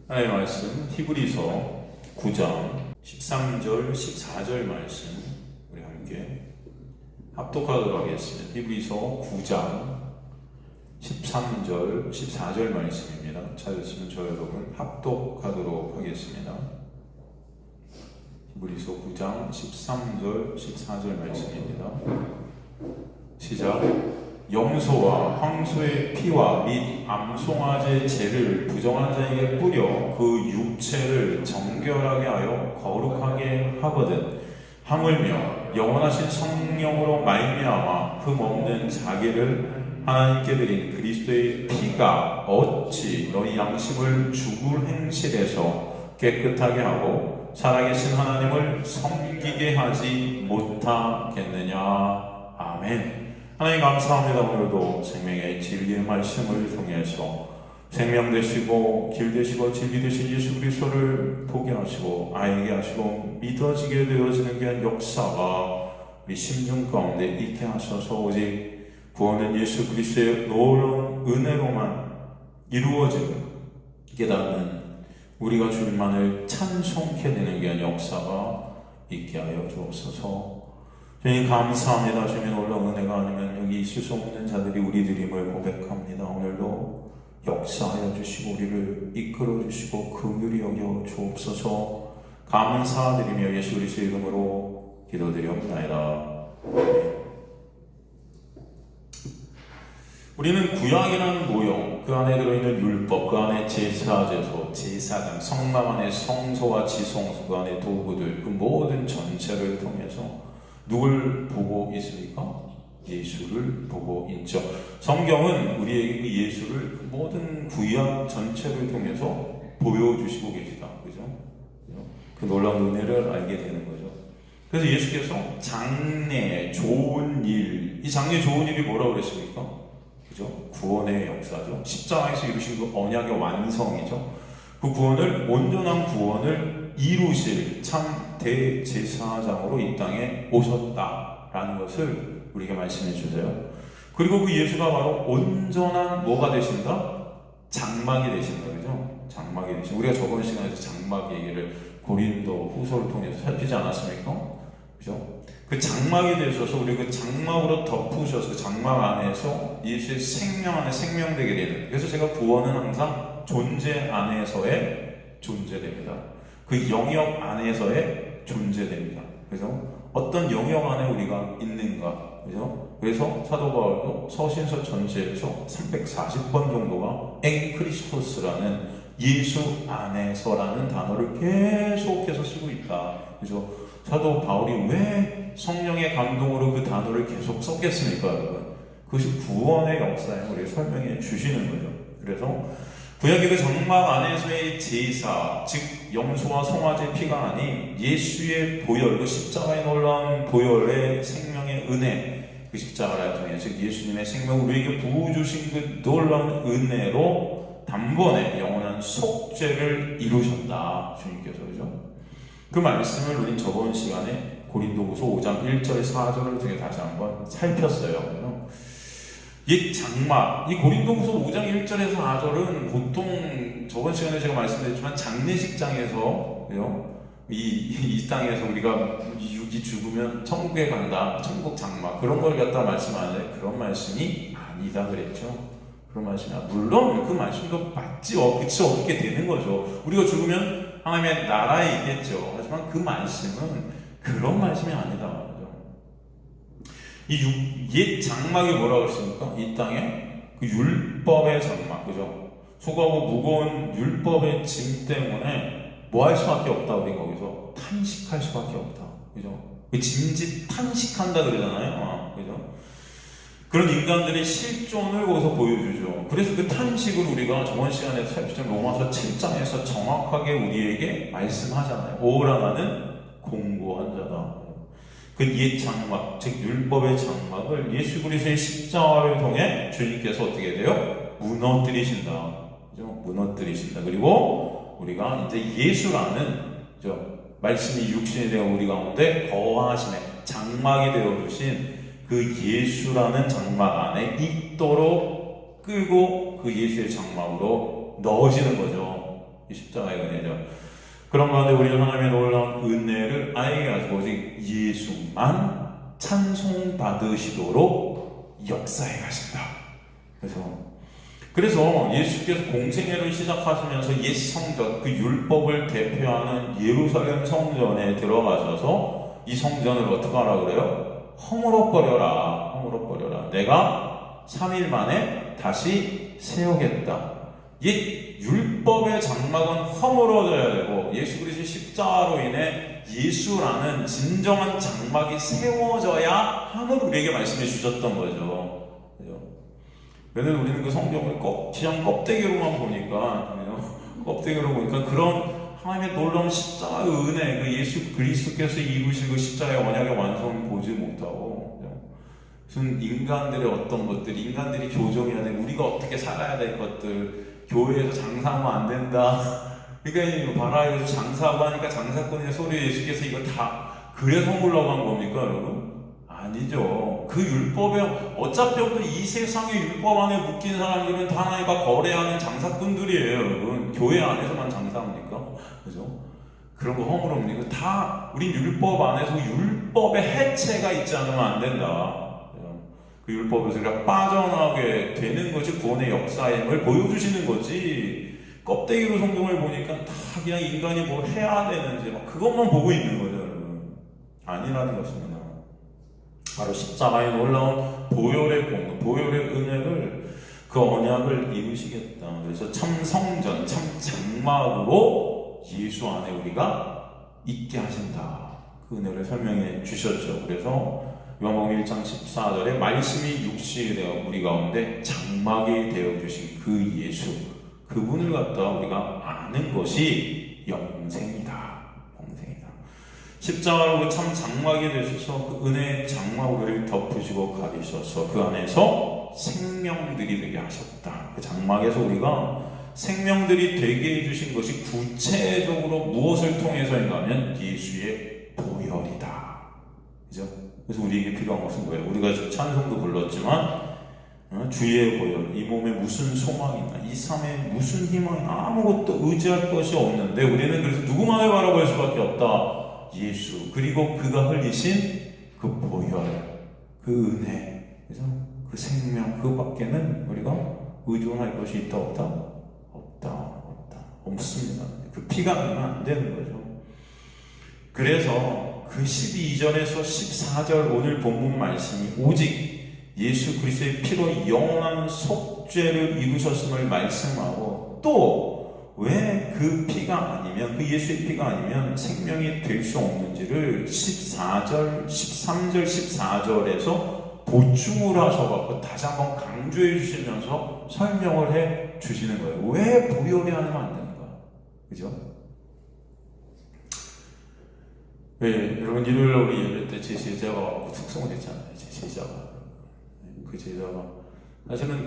하나님의 말씀 히브리서 9장 13절 14절 말씀 우리 함께 합독하도록 하겠습니다. 히브리서 9장 13절 14절 말씀입니다. 찾으시면 저 여러분 합독하도록 하겠습니다. 히브리서 9장 13절 14절 말씀입니다. 시작. 염소와 황소의 피와 및 암송아지의 재를 부정한 자에게 뿌려 그 육체를 정결하게 하여 거룩하게 하거든 하물며 영원하신 성령으로 말미암아 흠없는 자기를 하나님께 드린 그리스도의 피가 어찌 너희 양심을 죽을 행실에서 깨끗하게 하고 살아계신 하나님을 섬기게 하지 못하겠느냐. 아멘. 하나님 감사합니다. 오늘도 생명의 진리의 말씀을 통해서 생명 되시고 길 되시고 진리 되신 예수 그리스도를 보게 하시고 알게 하시고 믿어지게 되어지는 귀한 역사가 우리 심중 가운데 있게 하셔서 오직 구원은 예수 그리스도의 놀라운 은혜로만 이루어지는 깨닫는 우리가 주님만을 찬송케 되는 귀한 역사가 있게 하여 주옵소서. 주님 감사합니다. 주님 놀라운 은혜가 아니면 여기 있을 수 없는 자들이 우리들임을 고백합니다. 오늘도 역사하여 주시고 우리를 이끌어 주시고 긍휼히 여겨 주옵소서. 감사드리며 예수 그리스도의 이름으로 기도드리옵나이다. 우리는 구약이라는 모형, 그 안에 들어있는 율법, 그 안에 제사제소, 제사장, 성막 안에 성소와 지성소, 그 안에 도구들, 그 모든 전체를 통해서 누굴 보고 있습니까? 예수를 보고 있죠. 성경은 우리에게 그 예수를 모든 구약 전체를 통해서 보여주시고 계시다. 그죠? 그 놀라운 은혜를 알게 되는 거죠. 그래서 예수께서 장래, 좋은 일, 이 장래 좋은 일이 뭐라고 그랬습니까? 그죠? 구원의 역사죠. 십자가에서 이루신 그 언약의 완성이죠. 그 구원을, 온전한 구원을 이루실 참 대제사장으로 이 땅에 오셨다라는 것을 우리에게 말씀해 주세요. 그리고 그 예수가 바로 온전한 뭐가 되신다? 장막이 되신다. 그죠? 장막이 되신다. 우리가 저번 시간에서 장막 얘기를 고린도 후서를 통해서 살피지 않았습니까? 그죠? 그 장막이 되셔서 우리 그 장막으로 덮으셔서 그 장막 안에서 예수의 생명 안에 생명되게 되는. 그래서 제가 구원은 항상 존재 안에서의 존재됩니다. 그 영역 안에서의 존재됩니다. 그래서 어떤 영역 안에 우리가 있는가. 그죠? 그래서 사도 바울도 서신서 전체에서 340번 정도가 엥크리스토스라는 예수 안에서라는 단어를 계속해서 쓰고 있다. 그래서 사도 바울이 왜 성령의 감동으로 그 단어를 계속 썼겠습니까, 여러분? 그것이 구원의 역사에 우리에게 설명해 주시는 거죠. 그래서 구약의 그 장막 안에서의 제사, 즉 염소와 송아지의 피가 아닌 예수의 보혈, 그 십자가의 놀라운 보혈의 생명의 은혜, 그 십자가를 통해 즉 예수님의 생명을 우리에게 부어주신 그 놀라운 은혜로 단번에 영원한 속죄를 이루셨다. 주님께서. 그죠? 그 말씀을 우린 저번 시간에 고린도후서 5장 1절 4절을 통해 다시 한번 살폈어요. 이 장막, 이 고린도후서 5장 1절에서 4절은 보통 저번 시간에 제가 말씀드렸지만 장례식장에서 이 땅에서 우리가 육이 죽으면 천국에 간다, 천국 장막 그런 걸 갖다 말씀하는데 그런 말씀이 아니다 그랬죠. 그런 말씀이 물론 그 말씀도 맞지 그치 없게 되는 거죠. 우리가 죽으면 하나님의 나라에 있겠죠. 하지만 그 말씀은 그런 말씀이 아니다. 이 옛 장막이 뭐라고 했습니까? 이 땅에 그 율법의 장막, 그죠? 수고하고 무거운 율법의 짐 때문에 뭐 할 수밖에 없다. 우리 거기서 탄식할 수밖에 없다. 그죠? 그 짐짓 탄식한다 그러잖아요. 그죠? 그런 인간들의 실존을 거기서 보여주죠. 그래서 그 탄식을 우리가 저번 시간에 살폈던 로마서 7장에서 정확하게 우리에게 말씀하잖아요. 오라 나는 공고한 자다. 그 옛 장막, 즉 율법의 장막을 예수 그리스도의 십자가를 통해 주님께서 어떻게 돼요? 무너뜨리신다. 그죠? 무너뜨리신다. 그리고 우리가 이제 예수라는 말씀이 육신이 되어 우리 가운데 거하심에 장막이 되어 주신 그 예수라는 장막 안에 있도록 끌고 그 예수의 장막으로 넣어지는 거죠. 이 십자가의 은혜죠. 그런 가운데 우리는 하나님의 놀라운 은혜를 알게 하시고 오직 예수만 찬송받으시도록 역사해 가신다. 그래서 예수께서 공생애를 시작하시면서 옛 성전, 그 율법을 대표하는 예루살렘 성전에 들어가셔서 이 성전을 어떻게 하라 그래요? 허물어버려라. 허물어버려라. 내가 3일 만에 다시 세우겠다. 옛 율법의 장막은 허물어져야 되고 예수 그리스도의 십자가로 인해 예수라는 진정한 장막이 세워져야 함을 우리에게 말씀해 주셨던 거죠. 그래서 우리는 그 성경을 그냥 껍데기로만 보니까, 껍데기로 보니까 그런 하나님의 놀라운 십자가의 은혜, 그 예수 그리스도께서 이루신 그 십자가의 언약의 완성을 보지 못하고, 무슨 인간들의 어떤 것들, 인간들이 교정해야 돼, 우리가 어떻게 살아야 될 것들, 교회에서 장사하면 안 된다. 그러니까 바라에서 장사하고 하니까 장사꾼의 소리에 예수께서 이거 다 그래서 물러간 겁니까, 여러분? 아니죠. 그 율법에 어차피 이 세상의 율법 안에 묶인 사람들은 다 하나님과 거래하는 장사꾼들이에요, 여러분. 교회 안에서만 장사합니까? 그죠? 그런 거 허물옵니까? 다 우린 율법 안에서 율법의 해체가 있지 않으면 안 된다. 그 율법에서 우리가 빠져나가게 되는 것이 구원의 역사임을 보여주시는 거지. 껍데기로 성경을 보니까 다 그냥 인간이 뭘 해야 되는지 그것만 보고 있는 거죠, 여러분. 아니라는 것입니다. 바로 십자가의 놀라운 보혈의 공로, 보혈의 은혜를, 그 언약을 이루시겠다. 그래서 참 성전, 참 장막으로 예수 안에 우리가 있게 하신다. 그 은혜를 설명해 주셨죠. 그래서 요한복음 1장 14절에 말씀이 육신이 되어 우리 가운데 장막이 되어 주신 그 예수, 그분을 갖다 우리가 아는 것이 영생이다. 십자가로 참 장막이 되셔서 그 은혜의 장막을 덮으시고 가리셔서 그 안에서 생명들이 되게 하셨다. 그 장막에서 우리가 생명들이 되게 해주신 것이 구체적으로 무엇을 통해서인가 하면 예수의 보혈이다. 그죠? 그래서 우리에게 필요한 것은 뭐예요? 우리가 지금 찬송도 불렀지만 주의 보혈, 이 몸에 무슨 소망이 있나, 이 삶에 무슨 희망이, 아무것도 의지할 것이 없는데 우리는 그래서 누구만을 바라볼 수밖에 없다. 예수, 그리고 그가 흘리신 그 보혈, 그 은혜, 그래서 그 생명, 그 밖에는 우리가 의존할 것이 있다 없다? 없다. 없습니다. 그 피가 나면 안 되는 거죠. 그래서 그 12절에서 14절 오늘 본문 말씀이 오직 예수 그리스도의 피로 영원한 속죄를 이루셨음을 말씀하고 또 왜 그 피가 아니면, 그 예수의 피가 아니면 생명이 될 수 없는지를 14절, 13절, 14절에서 보충을 하셔갖고 다시 한번 강조해 주시면서 설명을 해 주시는 거예요. 왜 보혈이 아니면 안 되는가? 그죠? 왜, 여러분, 일요일 날 우리 예배 때 제 제자가 특성을 했잖아요. 제 제자가. 그 제자가. 사실은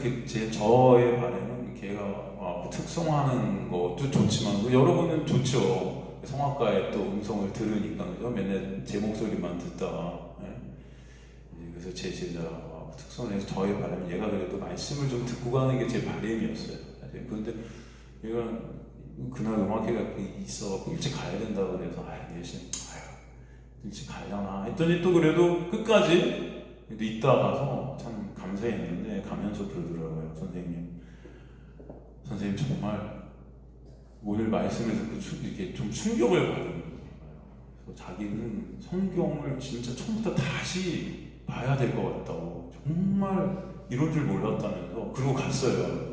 저의 바람은 걔가 특성화하는 것도 좋지만, 여러분은 좋죠. 성악가의 또 음성을 들으니까, 그죠? 맨날 제 목소리만 듣다가. 그래서 제 제자가 특성화해서 저의 바람은 얘가 그래도 말씀을 좀 듣고 가는 게 제 바람이었어요. 사실. 그런데 얘가 그날 음악회가 있어갖고 일찍 가야 된다고 그래서, 일찍 가려나 했더니 또 그래도 끝까지 이따 가서 참 감사했는데 가면서 그러더라고요. 선생님 정말 오늘 말씀에서 이렇게 좀 충격을 받은 거예요. 그래서 자기는 성경을 진짜 처음부터 다시 봐야 될 것 같다고, 정말 이런 줄 몰랐다면서 그러고 갔어요.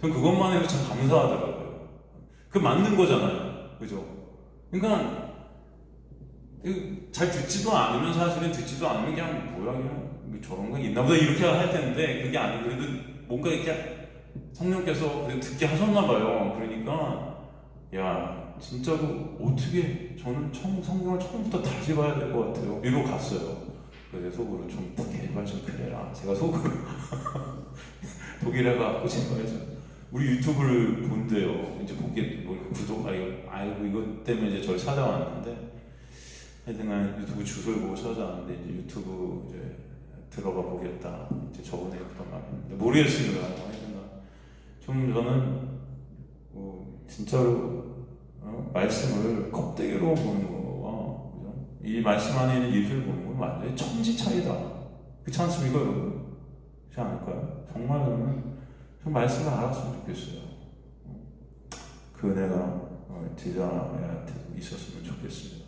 전 그것만 해도 참 감사하더라고요. 그 맞는 거잖아요. 그죠? 그러니까 잘 듣지도 않으면, 사실은 듣지도 않으면 그냥 뭐야, 그냥 저런 거 있나 보다 이렇게 할 텐데, 그게 아니고 그래도 뭔가 이렇게 성령께서 듣게 하셨나 봐요. 그러니까 야, 진짜로 어떻게 저는 성경을 처음부터 다시 봐야 될 것 같아요. 이러고 갔어요. 그래서 속으로 좀 제발 좀 그래라. 제가 속으로 독일에 가고 제발 좀, 우리 유튜브를 본대요. 이제 보게 구독 알고 이것 때문에 이제 저를 찾아왔는데, 하여튼 유튜브 주소를 보고 찾아왔는데 이제 유튜브 이제 들어가 보겠다. 이제 저번에 그런 말 했는데 모르겠습니다. 하여튼 좀 저는 진짜로 말씀을 껍데기로 보는 거와 그죠? 이 말씀 안에 있는 예수를 보는 건 완전히 천지 차이다. 그렇지 않습니까, 여러분? 그렇지 않을까요? 정말 여러분 좀 말씀을 알았으면 좋겠어요. 그 은혜가 제자한테 있었으면 좋겠습니다.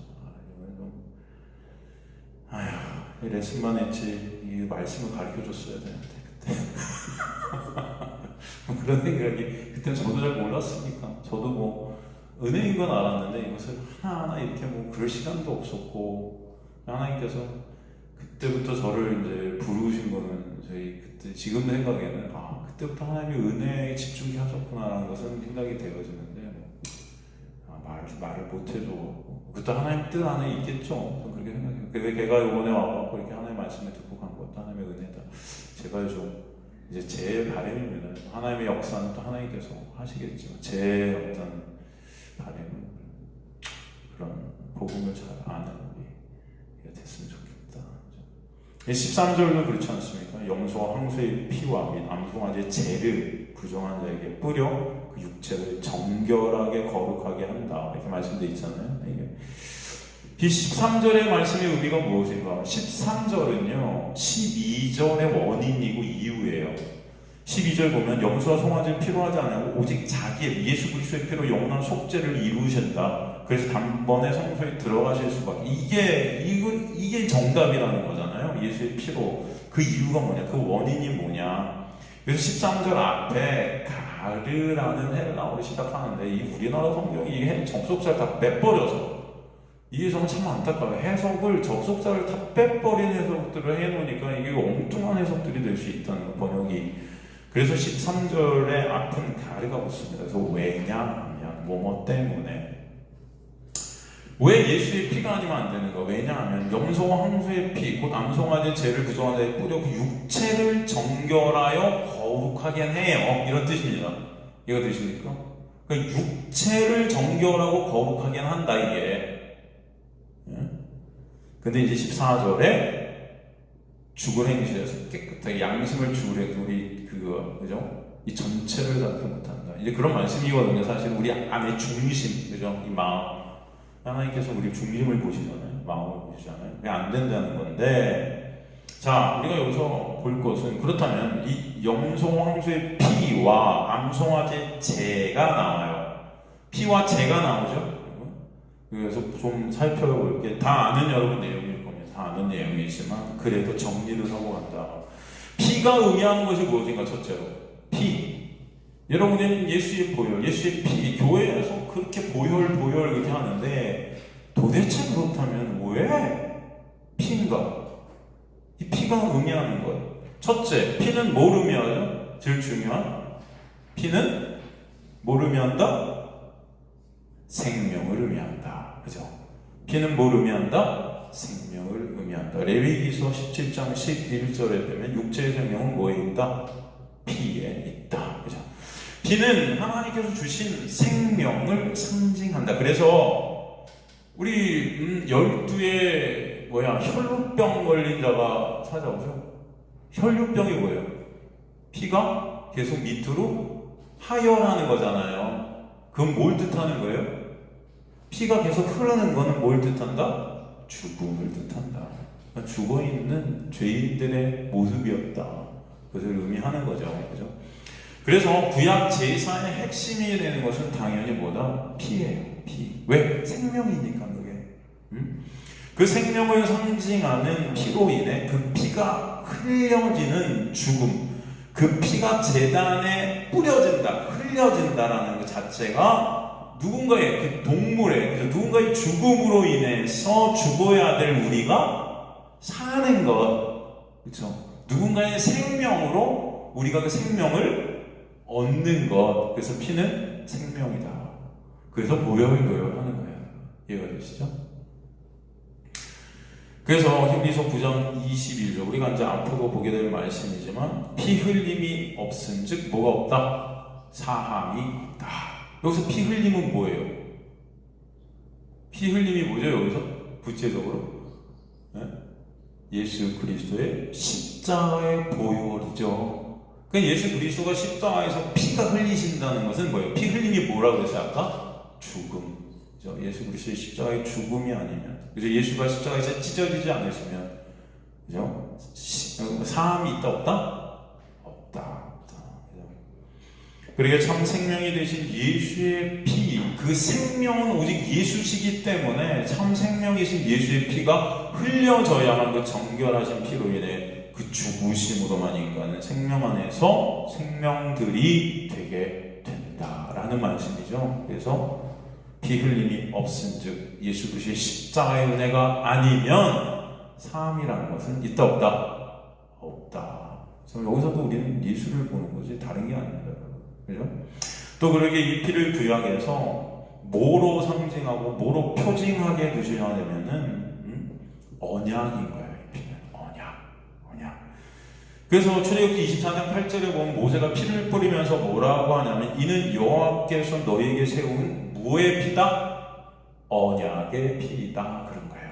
이 레슨만 했지 이 말씀을 가르쳐줬어야 되는데 그때 그런 생각이 그때 저도 잘 몰랐으니까 저도 뭐 은혜인 건 알았는데 이것을 하나하나 이렇게 뭐 그럴 시간도 없었고 하나님께서 그때부터 저를 이제 부르신 거는 저희 그때 지금 생각에는 그때부터 하나님이 은혜에 집중해 하셨구나라는 것은 생각이 되어지는데 말을 못해줘. 그때 하나님 뜻 안에 있겠죠. 저는 그렇게 생각해요. 왜 걔가 이번에 와서 이렇게 하나님의 말씀을 듣고 간 것도 하나님의 은혜다. 제가 좀 이제 제 바람입니다. 하나님의 역사는 또 하나님께서 하시겠지만 제 어떤 바람은 그런 복음을 잘 아는 우리가 됐으면 좋겠다. 13절도 그렇지 않습니까? 염소와 황소의 피와 및 암송아지의 재를 부정한 자에게 뿌려 그 육체를 정결하게 거룩하게 한다. 이렇게 말씀되어 있잖아요. 이 13절의 말씀의 의미가 무엇인가? 13절은요 12절의 원인이고 이유예요. 12절 보면 염소와 송아지는 피로 하지 않고 오직 자기 예수 그리스도의 피로 영원한 속죄를 이루신다. 그래서 단번에 성소에 들어가실 수밖에. 이게 정답이라는 거잖아요. 예수의 피로. 그 이유가 뭐냐? 그 원인이 뭐냐? 그래서 13절 앞에 가르라는 헬라어로 시작하는데 이 우리나라 성경이 이 접속사를 다 빼버려서 이게 정말 참 안타까워요. 해석을 접속사를 다 빼버린 해석들을 해놓으니까 이게 엉뚱한 해석들이 될 수 있다는 번역이. 그래서 13절에 앞은 가르가 붙습니다. 그래서 왜냐하면 뭐뭐 때문에 왜 예수의 피가 아니면 안 되는가? 왜냐하면 염소와 황소의 피, 곧 암송아지의 죄를 부정한 자에 뿌려 그 육체를 정결하여 거룩하게 해요. 이런 뜻입니다. 이거 되십니까? 그러니까 육체를 정결하고 거룩하게 한다 이게. 근데 이제 14절에 죽을 행실에서 깨끗하게 양심을 죽으래 우리 그죠? 이 전체를 닿지 못한다. 이제 그런 말씀이거든요. 사실 우리 안에 중심, 그죠? 이 마음. 하나님께서 우리 중심을 보시잖아요. 마음을 보시잖아요. 그게 안 된다는 건데, 자, 우리가 여기서 볼 것은 그렇다면 이 염소 황소의 피와 암송아지의 재가 나와요. 피와 재가 나오죠. 그래서 좀 살펴볼 게 다 아는 여러분 내용일 겁니다. 다 아는 내용이지만 그래도 정리를 하고 간다. 피가 의미하는 것이 무엇인가? 첫째로 피. 여러분은 예수의 보혈, 예수의 피, 교회에서 그렇게 보혈 이렇게 하는데 도대체 그렇다면 왜 피인가? 이 피가 의미하는 것. 첫째, 피는 뭘 의미하죠? 제일 중요한 피는 뭘 의미한다? 생명을 의미한다. 그죠? 피는 뭘 의미한다? 생명을 의미한다. 레위기서 17장 11절에 보면 육체의 생명은 뭐에 있다? 피에 있다. 그죠? 피는 하나님께서 주신 생명을 상징한다. 그래서 우리 12의 혈루병 걸린 자가 찾아오죠. 혈루병이 뭐예요? 피가 계속 밑으로 하혈하는 거잖아요. 그건 뭘 뜻하는 거예요? 피가 계속 흐르는 거는 뭘 뜻한다? 죽음을 뜻한다. 그러니까 죽어있는 죄인들의 모습이었다. 그것을 의미하는 거죠. 그죠? 그래서 구약 제사의 핵심이 되는 것은 당연히 뭐다? 피예요. 피. 왜? 생명이니까 그게. 그 생명을 상징하는 피로 인해 그 피가 흘려지는 죽음, 그 피가 제단에 뿌려진다, 흘려진다라는 것 자체가 누군가의 그 동물의 누군가의 죽음으로 인해서 죽어야 될 우리가 사는 것, 그렇죠? 누군가의 생명으로 우리가 그 생명을 얻는 것. 그래서 피는 생명이다. 그래서 보혈하는 거예요. 이해가 되시죠? 그래서 히브리서 9장 21절 우리가 이제 앞으로 보게 될 말씀이지만 피 흘림이 없은즉 뭐가 없다? 사함이 있다. 여기서 피 흘림은 뭐예요? 피 흘림이 뭐죠? 여기서 구체적으로 예수 그리스도의 십자가의 보혈이죠. 그 예수 그리스도가 십자가에서 피가 흘리신다는 것은 뭐예요? 피 흘림이 뭐라고 했어요? 아까? 죽음. 그죠? 예수 그리스도의 십자가의 죽음이 아니면, 그죠? 예수가 십자가에서 찢어지지 않으시면, 그죠? 사함이 있다 없다? 없다. 그러니까 참 생명이 되신 예수의 피, 그 생명은 오직 예수시기 때문에 참 생명이신 예수의 피가 흘려져야만 그 정결하신 피로 인해 그 죽으심으로만 인간은 생명 안에서 생명들이 되게 된다라는 말씀이죠. 그래서 피 흘림이 없은즉 예수 그리스도의 십자가의 은혜가 아니면 사함이라는 것은 있다 없다? 없다. 그래서 여기서도 우리는 예수를 보는 거지 다른 게 아닙니다. 그죠? 또 그러게 이 피를 구약에서 뭐로 상징하고 뭐로 표징하게 두셔야 되면은 언약인 거예요. 이 피는 언약. 그래서 출애굽기 24장 8절에 보면 모세가 피를 뿌리면서 뭐라고 하냐면 이는 여호와께서 너희에게 세운 무의 피다? 언약의 피이다. 그런 거예요.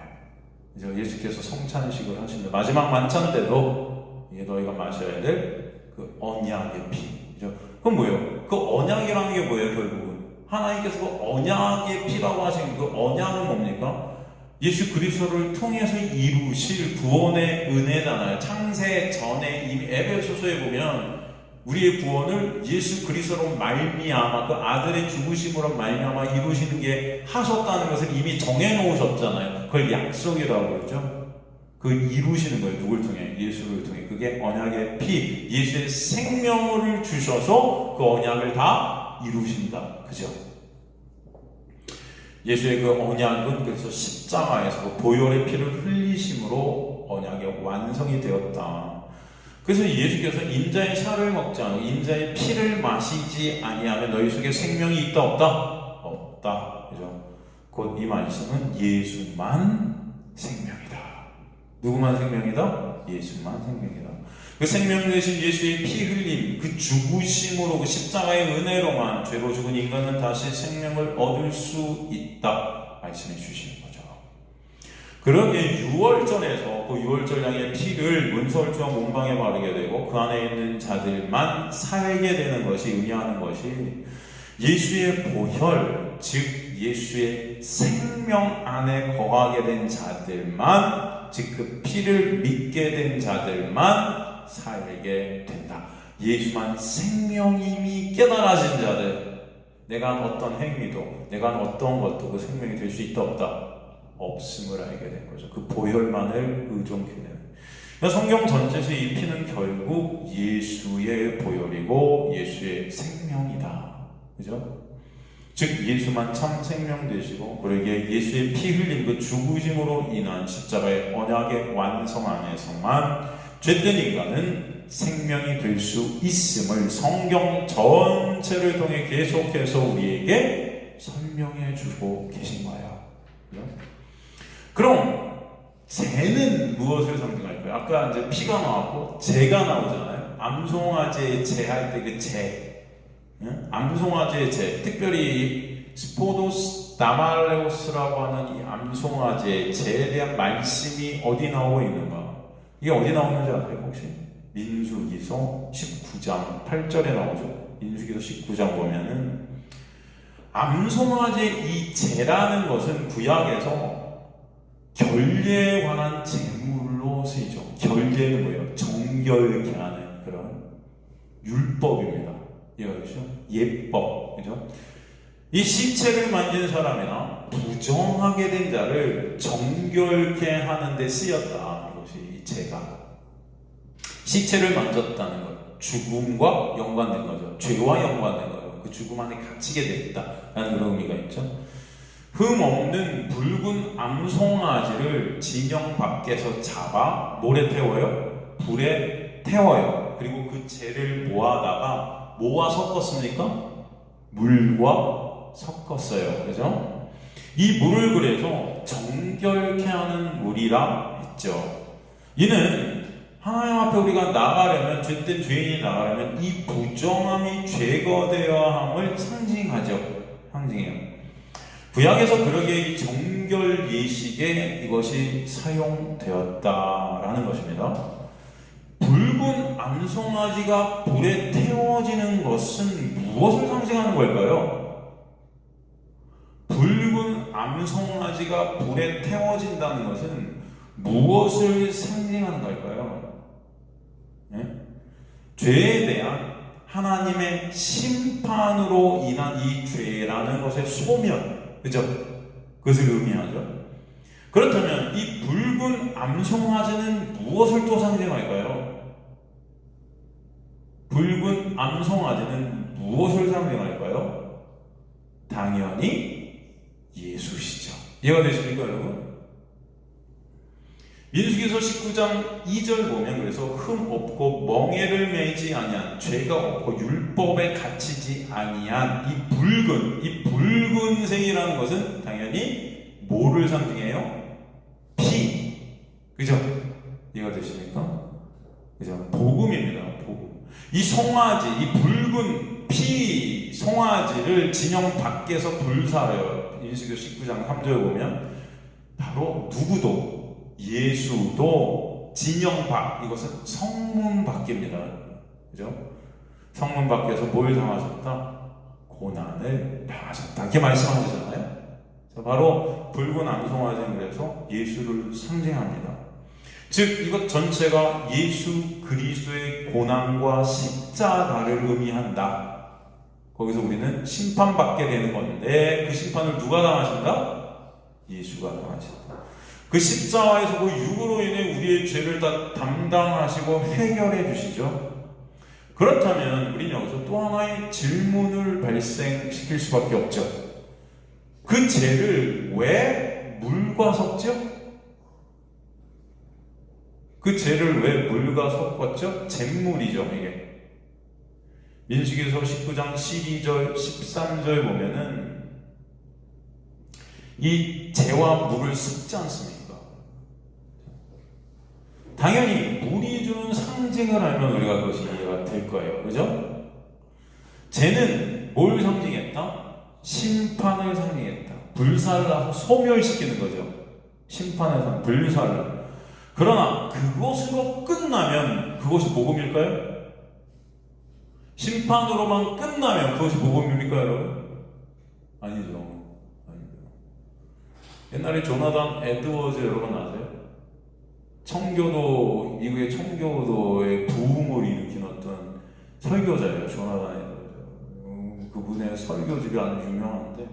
그래서 예수께서 성찬식을 하시는 마지막 만찬 때도 이게 너희가 마셔야 될 그 언약의 피. 그죠? 그건 뭐예요? 그 언약이라는 게 뭐예요, 결국은? 하나님께서 그 언약의 피라고 하신 그 언약은 뭡니까? 예수 그리스도를 통해서 이루실 구원의 은혜잖아요. 창세 전에 이미 에베소서에 보면 우리의 구원을 예수 그리스도로 말미암아 그 아들의 죽으심으로 말미암아 이루시는 게 하셨다는 것을 이미 정해놓으셨잖아요. 그걸 약속이라고 그러죠. 그 이루시는 거예요. 누굴 통해? 예수를 통해. 그게 언약의 피, 예수의 생명을 주셔서 그 언약을 다 이루신다. 그죠? 예수의 그 언약은 그래서 십자가에서 그 보혈의 피를 흘리심으로 언약의 완성이 되었다. 그래서 예수께서 인자의 살을 먹지 않고 인자의 피를 마시지 아니하면 너희 속에 생명이 있다 없다? 없다. 그죠? 곧 이 말씀은 예수만 생명이다. 누구만 생명이다? 예수만 생명이다. 그 생명 되신 예수의 피 흘림, 그 죽으심으로 그 십자가의 은혜로만 죄로 죽은 인간은 다시 생명을 얻을 수 있다 말씀해 주시는 거죠. 그러기에 유월절에서 그 유월절 양의 피를 문설주와 문방에 바르게 되고 그 안에 있는 자들만 살게 되는 것이 의미하는 것이 예수의 보혈, 즉 예수의 생명 안에 거하게 된 자들만, 즉 그 피를 믿게 된 자들만 살게 된다. 예수만 생명임이 깨달아진 자들, 내가 한 어떤 행위도, 내가 한 어떤 것도 그 생명이 될 수 있다 없다? 없음을 알게 된 거죠. 그 보혈만을 의존케 되는. 성경 전체에서 이 피는 결국 예수의 보혈이고 예수의 생명이다. 그죠? 즉 예수만 참 생명 되시고 그러기에 예수의 피 흘림 그 죽으심으로 인한 십자가의 언약의 완성 안에서만 죄된 인간은 생명이 될 수 있음을 성경 전체를 통해 계속해서 우리에게 설명해 주고 계신 거예요. 그럼 재는 무엇을 상징할까요? 아까 이제 피가 나왔고 재가 나오잖아요. 암송아지의 재할 때 그 재, 암송아지의 재, 특별히 스포도스 다말레오스라고 하는 이 암송아지의 재에 대한 말씀이 어디 나오고 있는가? 이게 어디 나오는지 아세요 혹시? 민수기서 19장 8절에 나오죠. 민수기서 19장 보면은 암송아지의 이 재라는 것은 구약에서 결례에 관한 제물로 쓰이죠. 결례는 뭐예요? 정결케 하는 그런 율법입니다. 이해가시죠? 예법, 그죠? 이 시체를 만진 사람이나 부정하게 된 자를 정결케 하는 데 쓰였다. 이것이 이 제가 시체를 만졌다는 것, 죽음과 연관된 거죠. 죄와 연관된 거예요. 그 죽음 안에 갇히게 됐다라는 그런 의미가 있죠. 흠 없는 붉은 암송아지를 진영 밖에서 잡아 뭐에 태워요? 불에 태워요. 그리고 그 재를 모아다가 뭐와 섞었습니까? 물과 섞었어요. 그죠? 이 물을 그래서 정결케 하는 물이라 했죠. 이는 하나님 앞에 우리가 나가려면, 죄된 죄인이 나가려면 이 부정함이 제거되어야 함을 상징하죠. 상징해요. 구약에서 그러기에 이 정결 예식에 이것이 사용되었다라는 것입니다. 붉은 암송아지가 불에 태워지는 것은 무엇을 상징하는 걸까요? 붉은 암송아지가 불에 태워진다는 것은 무엇을 상징하는 걸까요? 네? 죄에 대한 하나님의 심판으로 인한 이 죄라는 것의 소멸, 그죠? 그것을 의미하죠. 그렇다면 이 붉은 암송아지는 무엇을 또 상징할까요? 붉은 암송아지는 무엇을 상징할까요? 당연히 예수시죠. 이해가 되십니까, 여러분? 민수기서 19장 2절 보면 그래서 흠 없고 멍에를 매지 아니한 죄가 없고 율법에 갇히지 아니한 이 붉은색이라는 것은 당연히 뭐를 상징해요? 피. 그죠? 이해가 되십니까? 그죠? 복음입니다. 복음. 이 송아지, 이 붉은 피 송아지를 진영 밖에서 불사려요. 민수기서 19장 3절 보면 바로 누구도 예수도 진영 밖, 이것은 성문 밖입니다. 그죠? 성문 밖에서 뭘 당하셨다? 고난을 당하셨다. 이렇게 말씀하시잖아요. 바로 붉은 암송아지는 그래서 예수를 상징합니다. 즉 이것 전체가 예수 그리스도의 고난과 십자가를 의미한다. 거기서 우리는 심판받게 되는 건데 그 심판을 누가 당하신다? 예수가 당하신다. 그 십자가에서 그 육으로 인해 우리의 죄를 다 담당하시고 해결해 주시죠. 그렇다면 우리는 여기서 또 하나의 질문을 발생시킬 수밖에 없죠. 그 죄를 왜 물과 섞죠? 그 죄를 왜 물과 섞었죠? 잿물이죠, 이게. 민수기서 19장 12절, 13절 보면은 이 죄와 물을 섞지 않습니까? 당연히 물이 주는 상징을 알면 우리가 그것이 이해가 될 거예요. 그죠? 죄는 뭘 상징했다? 심판을 상징했다. 불살라서 소멸시키는 거죠. 심판을 불살라. 그러나 그것으로 끝나면 그것이 복음일까요? 심판으로만 끝나면 그것이 복음입니까, 여러분? 아니죠. 옛날에 조나단 에드워즈 여러분 아세요? 청교도, 미국의 청교도의 부흥을 일으킨 어떤 설교자예요. 조나단 에드워즈. 그분의 설교집이 아주 유명한데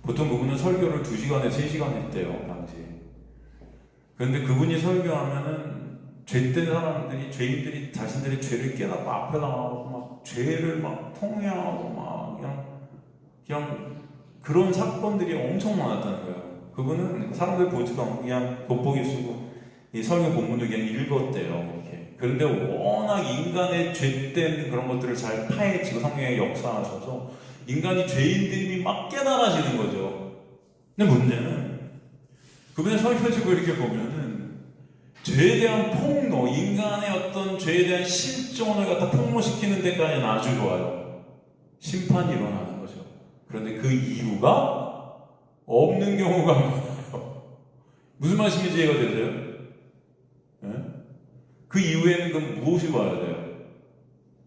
보통 그분은 설교를 2시간에 3시간 했대요, 당시에. 그런데 그분이 설교하면은 죄된 사람들이, 죄인들이 자신들의 죄를 깨닫고 앞에 나가고 막 죄를 막 통회하고 막 그냥 그런 사건들이 엄청 많았다는 거예요. 그분은 사람들 보지도 않고 그냥 돋보기 쓰고 이 설교 본문도 그냥 읽었대요. 이렇게. 그런데 워낙 인간의 죄된 그런 것들을 잘 파헤치고 성경에 역사하셔서 인간이 죄인들이 막 깨달아지는 거죠. 근데 문제는 그분의 설교집을 이렇게 보면은 죄에 대한 폭로, 인간의 어떤 죄에 대한 실존을 갖다 폭로시키는 데까지는 아주 좋아요. 심판이 일어나는 거죠. 그런데 그 이유가 없는 경우가 많아요. 무슨 말씀인지 이해가 되세요? 네? 그 이후에는 그럼 무엇이 와야 돼요?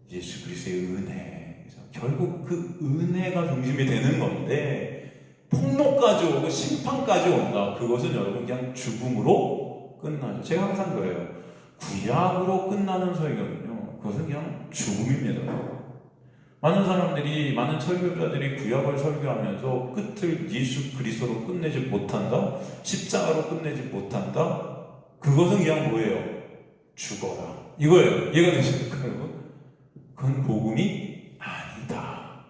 예수 그리스도의 은혜. 결국 그 은혜가 중심이 되는 건데 폭로까지 오고 심판까지 온다. 그것은 여러분 그냥 죽음으로 끝나죠. 제가 항상 그래요. 구약으로 끝나는 설교는요, 그것은 그냥 죽음입니다. 많은 사람들이, 많은 설교자들이 구약을 설교하면서 끝을 예수 그리스도로 끝내지 못한다, 십자가로 끝내지 못한다. 그것은 그냥 뭐예요? 죽어라. 이거예요. 이해가 되십니까, 여러분? 그건 복음이 아니다.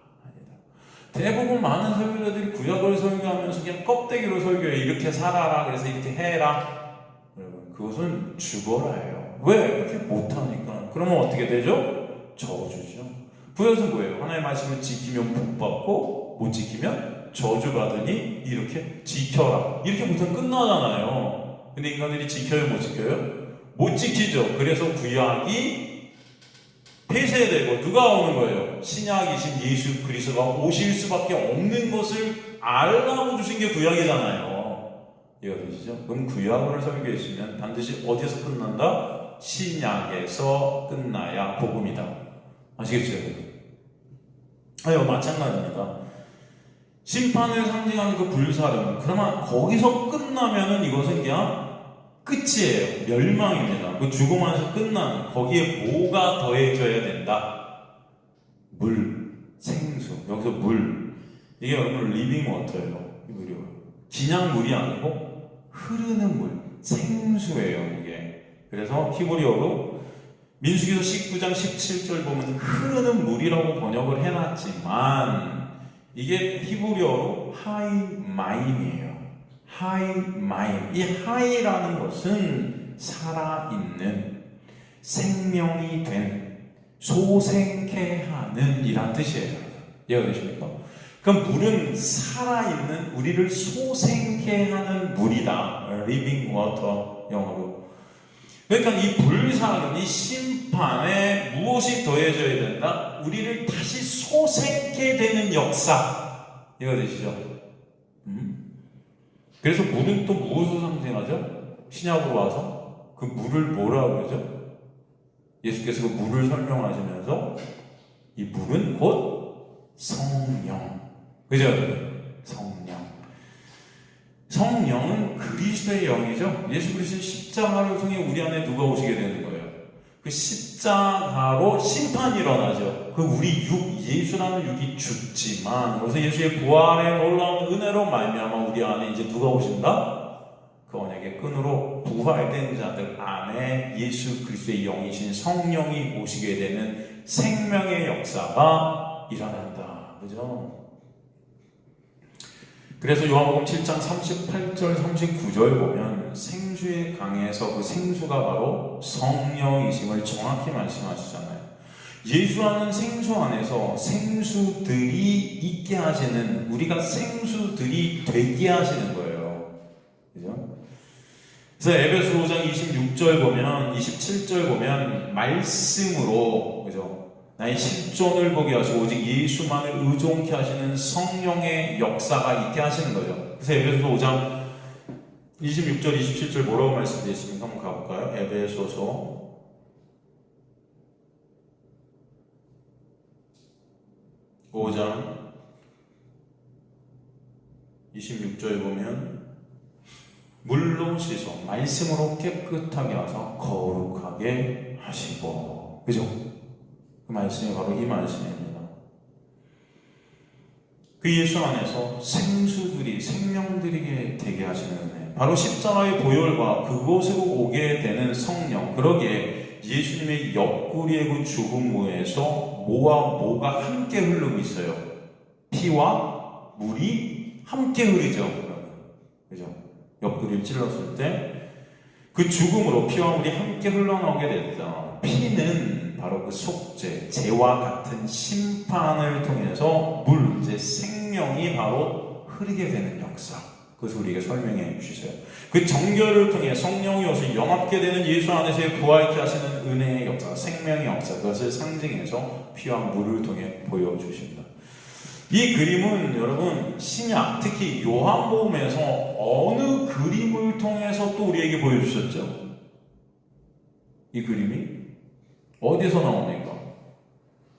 대부분 많은 설교자들이 구약을 설교하면서 그냥 껍데기로 설교해. 이렇게 살아라, 그래서 이렇게 해라. 여러분, 그것은 죽어라예요. 왜? 그렇게 못하니까. 그러면 어떻게 되죠? 저주죠. 구약은 뭐예요? 하나님의 말씀을 지키면 복받고 못 지키면 저주받으니 이렇게 지켜라. 이렇게 못하면 끝나잖아요. 근데 인간들이 지켜요, 못 지켜요? 못 지키죠. 그래서 구약이 폐쇄되고 누가 오는 거예요? 신약이신 예수 그리스도가 오실 수밖에 없는 것을 알라고 주신 게 구약이잖아요. 이해가 되시죠? 그럼 구약을 설교했으면 반드시 어디에서 끝난다? 신약에서 끝나야 복음이다. 아시겠죠? 아유, 마찬가지입니다. 심판을 상징하는 그 불사름, 그러면 거기서 끝나면은 이것은 그냥 끝이에요. 멸망입니다. 그 죽음 안에서 끝나는, 거기에 뭐가 더해져야 된다? 물, 생수. 여기서 물. 이게 여러분 리빙 워터예요. 이 물이 그냥 물이 아니고 흐르는 물, 생수예요. 이게. 그래서 히브리어로 민수기서 19장 17절 보면 흐르는 물이라고 번역을 해놨지만 이게 히브리어로 하이마임이에요. 하이마임. 이 하이라는 것은 살아있는, 생명이 된, 소생케 하는 이란 뜻이에요. 이해가 되십니까? 그럼 물은 살아있는, 우리를 소생케 하는 물이다. living water, 영어로. 그러니까 이 불사름, 이 심판에 무엇이 더해져야 된다? 우리를 다시 소생케 되는 역사. 이해가 되시죠? 그래서 물은 또 무엇을 상징하죠? 신약으로 와서 그 물을 뭐라고 그러죠? 예수께서 그 물을 설명하시면서 이 물은 곧 성령. 그죠? 성령. 성령은 그리스도의 영이죠. 예수 그리스도의 십자가를 통해 우리 안에 누가 오시게 되는 거예요? 그 십자가로 심판이 일어나죠. 그 우리 육, 예수라는 육이 죽지만, 그래서 예수의 부활의 놀라운 은혜로 말미암아 우리 안에 이제 누가 오신다? 그 언약의 끈으로 부활된 자들 안에 예수 그리스도의 영이신 성령이 오시게 되는 생명의 역사가 일어난다. 그죠? 그래서 요한복음 7장 38절 39절 보면 생수의 강에서 그 생수가 바로 성령이심을 정확히 말씀하시잖아요. 예수라는 생수 안에서 생수들이 있게 하시는, 우리가 생수들이 되게 하시는 거예요. 그죠? 그래서 에베소 5장 26절 보면, 27절 보면 말씀으로, 그죠? 나의 실존을 보게 하시고 오직 예수만을 의존케 하시는 성령의 역사가 있게 하시는 거죠. 그래서 에베소서 5장 26절 27절 뭐라고 말씀되어 있습니까? 한번 가볼까요? 에베소서 5장 26절에 보면 물로 씻어 말씀으로 깨끗하게 하사 거룩하게 하시고, 그죠? 그 말씀이 바로 이 말씀입니다. 그 예수 안에서 생수들이, 생명들이 되게 하시는 은혜, 바로 십자가의 보혈과 그곳으로 오게 되는 성령. 그러기에 예수님의 옆구리의 그 죽음 후에서 뭐와 뭐가 함께 흐르고 있어요? 피와 물이 함께 흐르죠. 그죠? 옆구리를 찔렀을 때 그 죽음으로 피와 물이 함께 흘러나오게 됐다. 피는 바로 그 속죄, 죄와 같은 심판을 통해서 물, 이제 생명이 바로 흐르게 되는 역사. 그것을 우리에게 설명해 주세요. 그 정결을 통해 성령이 오신 영합게 되는 예수 안에서의 부활케 하시는 은혜의 역사, 생명의 역사, 그것을 상징해서 피와 물을 통해 보여주신다. 이 그림은 여러분 신약, 특히 요한복음에서 어느 그림을 통해서 또 우리에게 보여주셨죠? 이 그림이 어디서 나옵니까?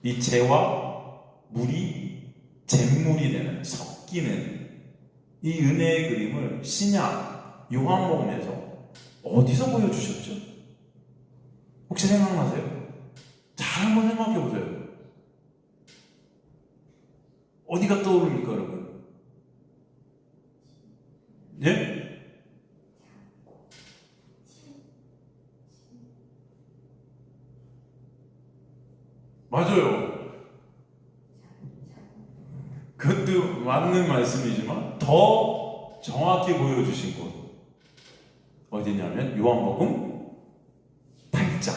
이 죄와 물이 잿물이 되는, 섞이는 이 은혜의 그림을 신약 요한복음에서 어디서 보여주셨죠? 혹시 생각나세요? 잘 한번 생각해 보세요. 어디가 떠오릅니까, 여러분? 예? 맞아요. 그것도 맞는 말씀이지만 더 정확히 보여주신 곳 어디냐면 요한복음 8장.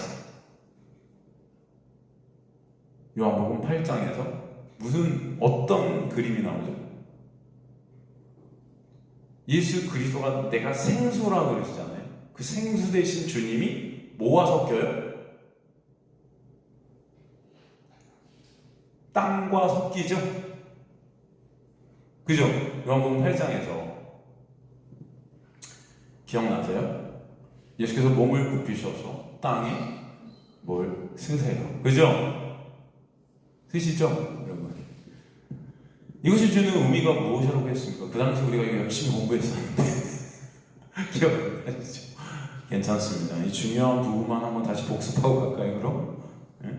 요한복음 8장에서 무슨 어떤 그림이 나오죠? 예수 그리스도가 내가 생수라고 그러시잖아요. 그 생수 대신 주님이 뭐와 섞여요? 땅과 섞이죠? 그죠? 요한복음 8장에서 기억나세요? 예수께서 몸을 굽히셔서 땅에 뭘 쓰세요. 그죠? 쓰시죠? 여러분. 이것이 주는 의미가 무엇이라고 했습니까? 그 당시 우리가 이거 열심히 공부했었는데 기억 안 나시죠? 괜찮습니다. 이 중요한 부분만 한번 다시 복습하고 갈까요, 그럼? 네?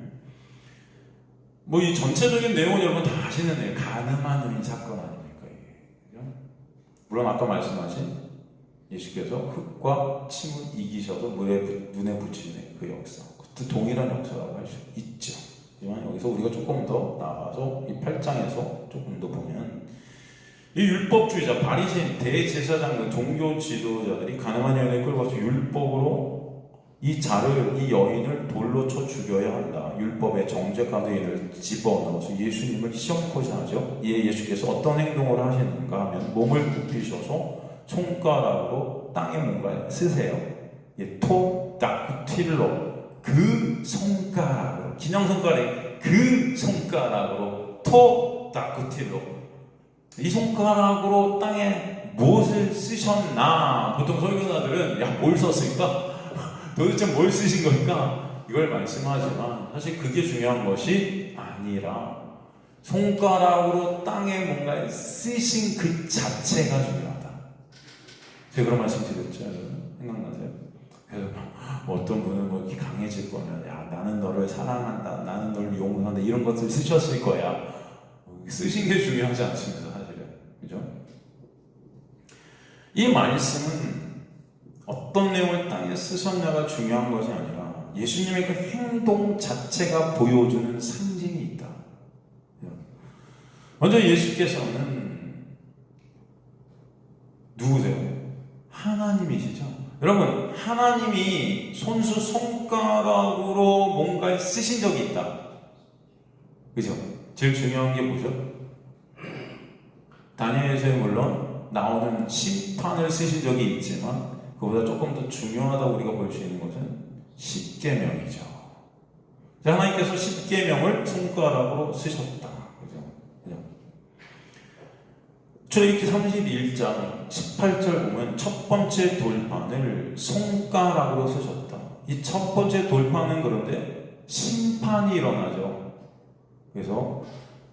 뭐 이 전체적인 내용은 여러분 다 아시는 거예요. 가늠한 여인 사건 아닙니까, 이게? 그죠? 물론 아까 말씀하신 예수께서 흙과 침을 이기셔도 눈에 붙이는 그 역사, 그것도 동일한 역사라고 할 수 있죠. 하지만 여기서 우리가 조금 더 나아가서 이 8장에서 조금 더 보면 이 율법주의자, 바리새인, 대제사장 등 종교 지도자들이 가늠한 여인을 끌고 와서 율법으로 이 여인을 돌로 쳐 죽여야 한다. 율법의 정죄 가운데 집어넣어서 예수님을 시험코자 하죠. 이에 예수께서 어떤 행동을 하시는가 하면 몸을 굽히셔서 손가락으로 땅에 뭔가를 쓰세요. 토, 다쿠틸로, 그 손가락으로, 기념손가락에 그 손가락으로, 토, 다쿠틸로, 이 손가락으로 땅에 무엇을 쓰셨나? 보통 설교사들은 야, 뭘 썼을까? 도대체 뭘 쓰신 겁니까? 이걸 말씀하지만 사실 그게 중요한 것이 아니라 손가락으로 땅에 뭔가 쓰신 그 자체가 중요하다. 제가 그런 말씀 드렸죠? 생각나세요? 그래서 어떤 분은 뭐 이렇게 강해질 거면 야, 나는 너를 사랑한다, 나는 너를 용서한다, 이런 것들 쓰셨을 거야. 쓰신 게 중요하지 않습니다, 사실은. 그죠? 이 말씀은 어떤 내용을 땅에 쓰셨냐가 중요한 것이 아니라 예수님의 그 행동 자체가 보여주는 상징이 있다. 먼저 예수께서는 누구세요? 하나님이시죠. 여러분, 하나님이 손가락으로 뭔가를 쓰신 적이 있다. 그죠? 제일 중요한 게 뭐죠? 다니엘서에 물론 나오는 심판을 쓰신 적이 있지만 그보다 조금 더 중요하다고 우리가 볼 수 있는 것은 십계명이죠. 하나님께서 십계명을 손가락으로 쓰셨다. 그죠? 출애굽기 31장 18절 보면 첫 번째 돌판을 손가락으로 쓰셨다. 이 첫 번째 돌판은 그런데 심판이 일어나죠. 그래서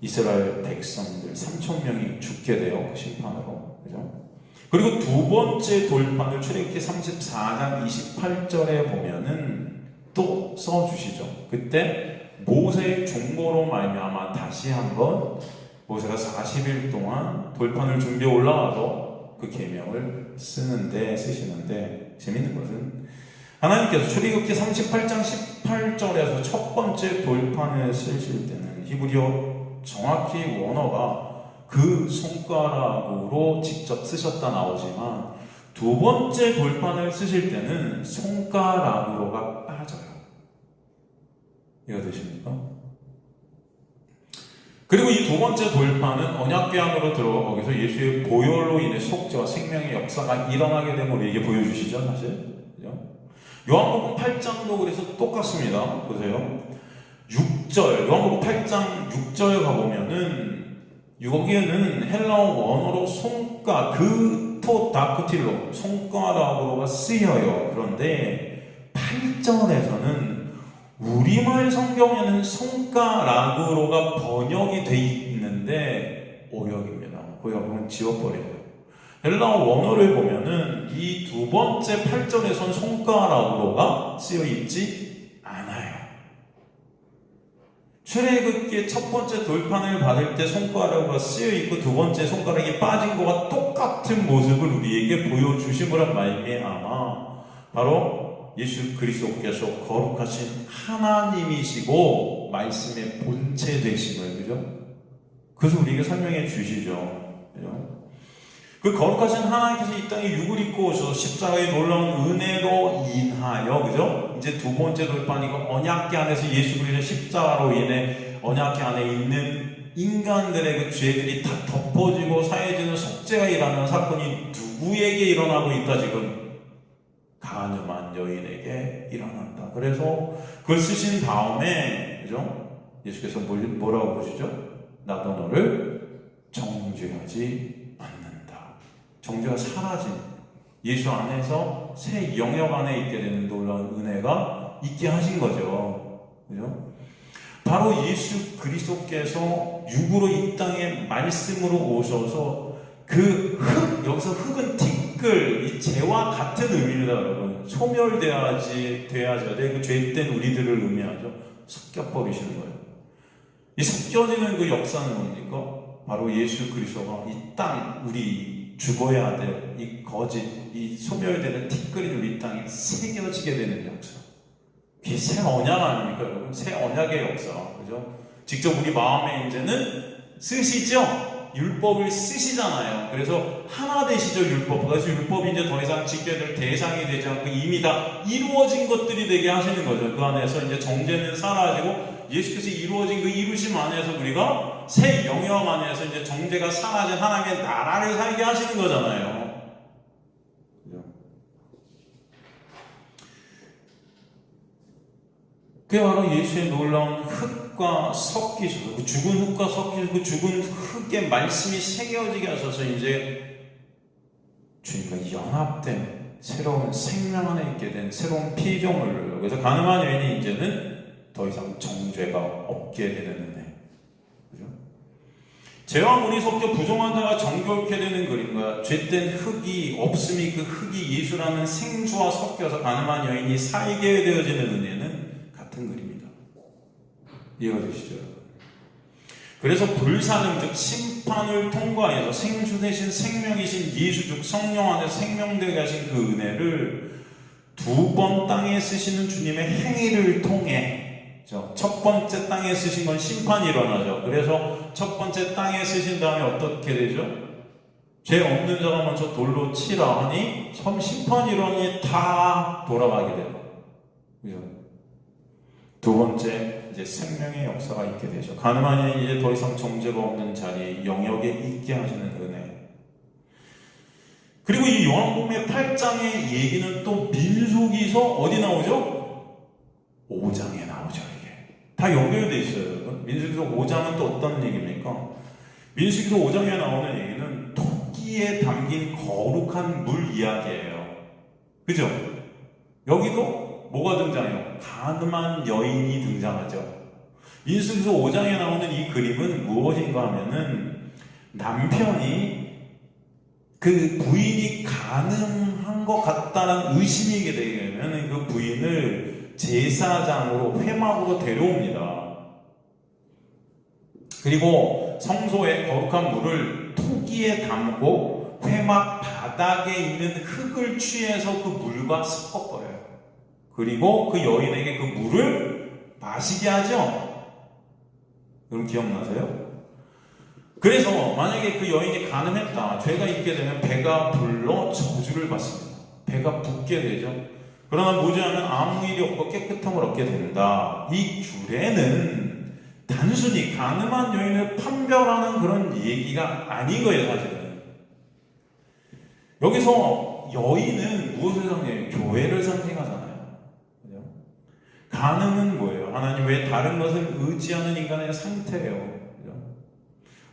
이스라엘 백성들 3,000명이 죽게 돼요. 그 심판으로. 그죠? 그리고 두 번째 돌판을 출애굽기 34장 28절에 보면은 또 써주시죠. 그때 모세의 중보로 말미암아 다시 한번 모세가 40일 동안 돌판을 준비해 올라와서 그 계명을 쓰시는데 재밌는 것은 하나님께서 출애굽기 38장 18절에서 첫 번째 돌판을 쓰실 때는 히브리어 정확히 원어가 그 손가락으로 직접 쓰셨다 나오지만 두 번째 돌판을 쓰실 때는 손가락으로가 빠져요. 이해되십니까? 그리고 이 두 번째 돌판은 언약궤 안으로 들어가 거기서 예수의 보혈로 인해 속죄와 생명의 역사가 일어나게 됨을 우리에게 보여주시죠, 사실. 그죠? 요한복음 8장도 그래서 똑같습니다. 보세요. 6절, 요한복음 8장 6절 가보면은 여기에는 헬라어 원어로 그토 다쿠틸로 손가락으로가 쓰여요. 그런데 8절에서는 우리말 성경에는 손가락으로가 번역이 돼 있는데 오역입니다. 거기 가보면 지워버려요. 헬라어 원어를 보면은 이 두 번째 8절에선 손가락으로가 쓰여 있지 않아요. 출애굽기의 첫 번째 돌판을 받을 때 손가락으로 쓰여있고 두 번째 손가락이 빠진 것과 똑같은 모습을 우리에게 보여주심으로 말미암아 바로 예수 그리스도께서 거룩하신 하나님이시고 말씀의 본체 되심을, 그죠? 그래서 우리에게 설명해 주시죠. 그죠? 그 거룩하신 하나님께서 이 땅에 육을 입고 오셔서 십자가의 놀라운 은혜로 인하여, 그죠? 이제 두 번째 돌판이고 언약궤 안에서 예수 그리스도의 십자가로 인해 언약궤 안에 있는 인간들의 그 죄들이 다 덮어지고 사해지는 속죄가 일어나는 사건이 누구에게 일어나고 있다 지금? 가늠한 여인에게 일어난다. 그래서 그걸 쓰신 다음에, 그죠? 예수께서 뭐라고 보시죠? 나도 너를 정죄하지 않는다. 정죄가 사라진 예수 안에서 새 영역 안에 있게 되는 놀라운 은혜가 있게 하신 거죠. 그죠? 바로 예수 그리스도께서 육으로 이 땅에 말씀으로 오셔서 그 흙, 여기서 흙은 티끌, 이 죄와 같은 의미입니다, 여러분. 소멸되어야지 돼야 돼. 그 죄된 우리들을 의미하죠. 섞여버리시는 거예요. 이 섞여지는 그 역사는 뭡니까? 바로 예수 그리스도가 이 땅, 우리 죽어야 될 이 거짓, 이 소멸되는 티끌인 우리 땅에 새겨지게 되는 역사. 그게 새 언약 아닙니까, 여러분? 새 언약의 역사, 그죠? 직접 우리 마음에 이제는 쓰시죠? 율법을 쓰시잖아요. 그래서 하나 되시죠, 율법. 그래서 율법이 이제 더 이상 지켜야 될 대상이 되지 않고 이미 다 이루어진 것들이 되게 하시는 거죠. 그 안에서 이제 정죄는 사라지고 예수께서 이루어진 그 이루심 안에서 우리가 새 영역 안에서 이제 정죄가 사라진 하나님의 나라를 살게 하시는 거잖아요. 그게 바로 예수의 놀라운 흙과 섞이셔서 그 죽은 흙과 섞이셔서 그 죽은 흙의 말씀이 새겨지게 하셔서 이제 주님과 연합된 새로운 생명 안에 있게 된 새로운 피조물을, 그래서 가늠한 여인이 이제는 더 이상 정죄가 없게 되는 은혜. 그죠? 죄와 물이 섞여 부정한 자가 정결케 되는 그림과 죄된 흙이 없음이 그 흙이 예수라는 생수와 섞여서 가늠한 여인이 살게 되어지는 은혜는 같은 그림이다. 이해가 되시죠? 그래서 불사능 즉 심판을 통과해서 생수 대신 생명이신 예수 즉 성령 안에 생명되게 하신 그 은혜를 두 번 땅에 쓰시는 주님의 행위를 통해, 첫 번째 땅에 쓰신 건 심판이 일어나죠. 그래서 첫 번째 땅에 쓰신 다음에 어떻게 되죠? 죄 없는 자가 먼저 돌로 치라 하니 심판이 일어나니 다 돌아가게 돼요. 그죠? 두 번째 이제 생명의 역사가 있게 되죠. 가늠한 여인이 이제 더 이상 정죄가 없는 자리에 영역에 있게 하시는 은혜. 그리고 이 요한복음의 8장의 얘기는 또 민수기서 어디 나오죠? 5장에 나오죠. 이게 다 연결되어 있어요, 여러분. 민수기서 5장은 또 어떤 얘기입니까? 민수기서 5장에 나오는 얘기는 토기에 담긴 거룩한 물 이야기예요. 그죠? 여기도 뭐가 등장해요? 가늠한 여인이 등장하죠. 민수기서 5장에 나오는 이 그림은 무엇인가 하면은 남편이 그 부인이 가늠한 것 같다는 의심이 되면 그 부인을 제사장으로 회막으로 데려옵니다. 그리고 성소에 거룩한 물을 토기에 담고 회막 바닥에 있는 흙을 취해서 그 물과 섞어버려요. 그리고 그 여인에게 그 물을 마시게 하죠. 여러분 기억나세요? 그래서 만약에 그 여인이 가늠했다, 죄가 있게 되면 배가 불러 저주를 받습니다. 배가 붓게 되죠. 그러나 무죄하면 아무 일이 없고 깨끗함을 얻게 된다. 이 규례는 단순히 가늠한 여인을 판별하는 그런 얘기가 아닌 거예요, 사실은. 여기서 여인은 무엇을 상징해요? 교회를 상징하잖아요. 가늠은 뭐예요? 하나님 외에 다른 것을 의지하는 인간의 상태예요.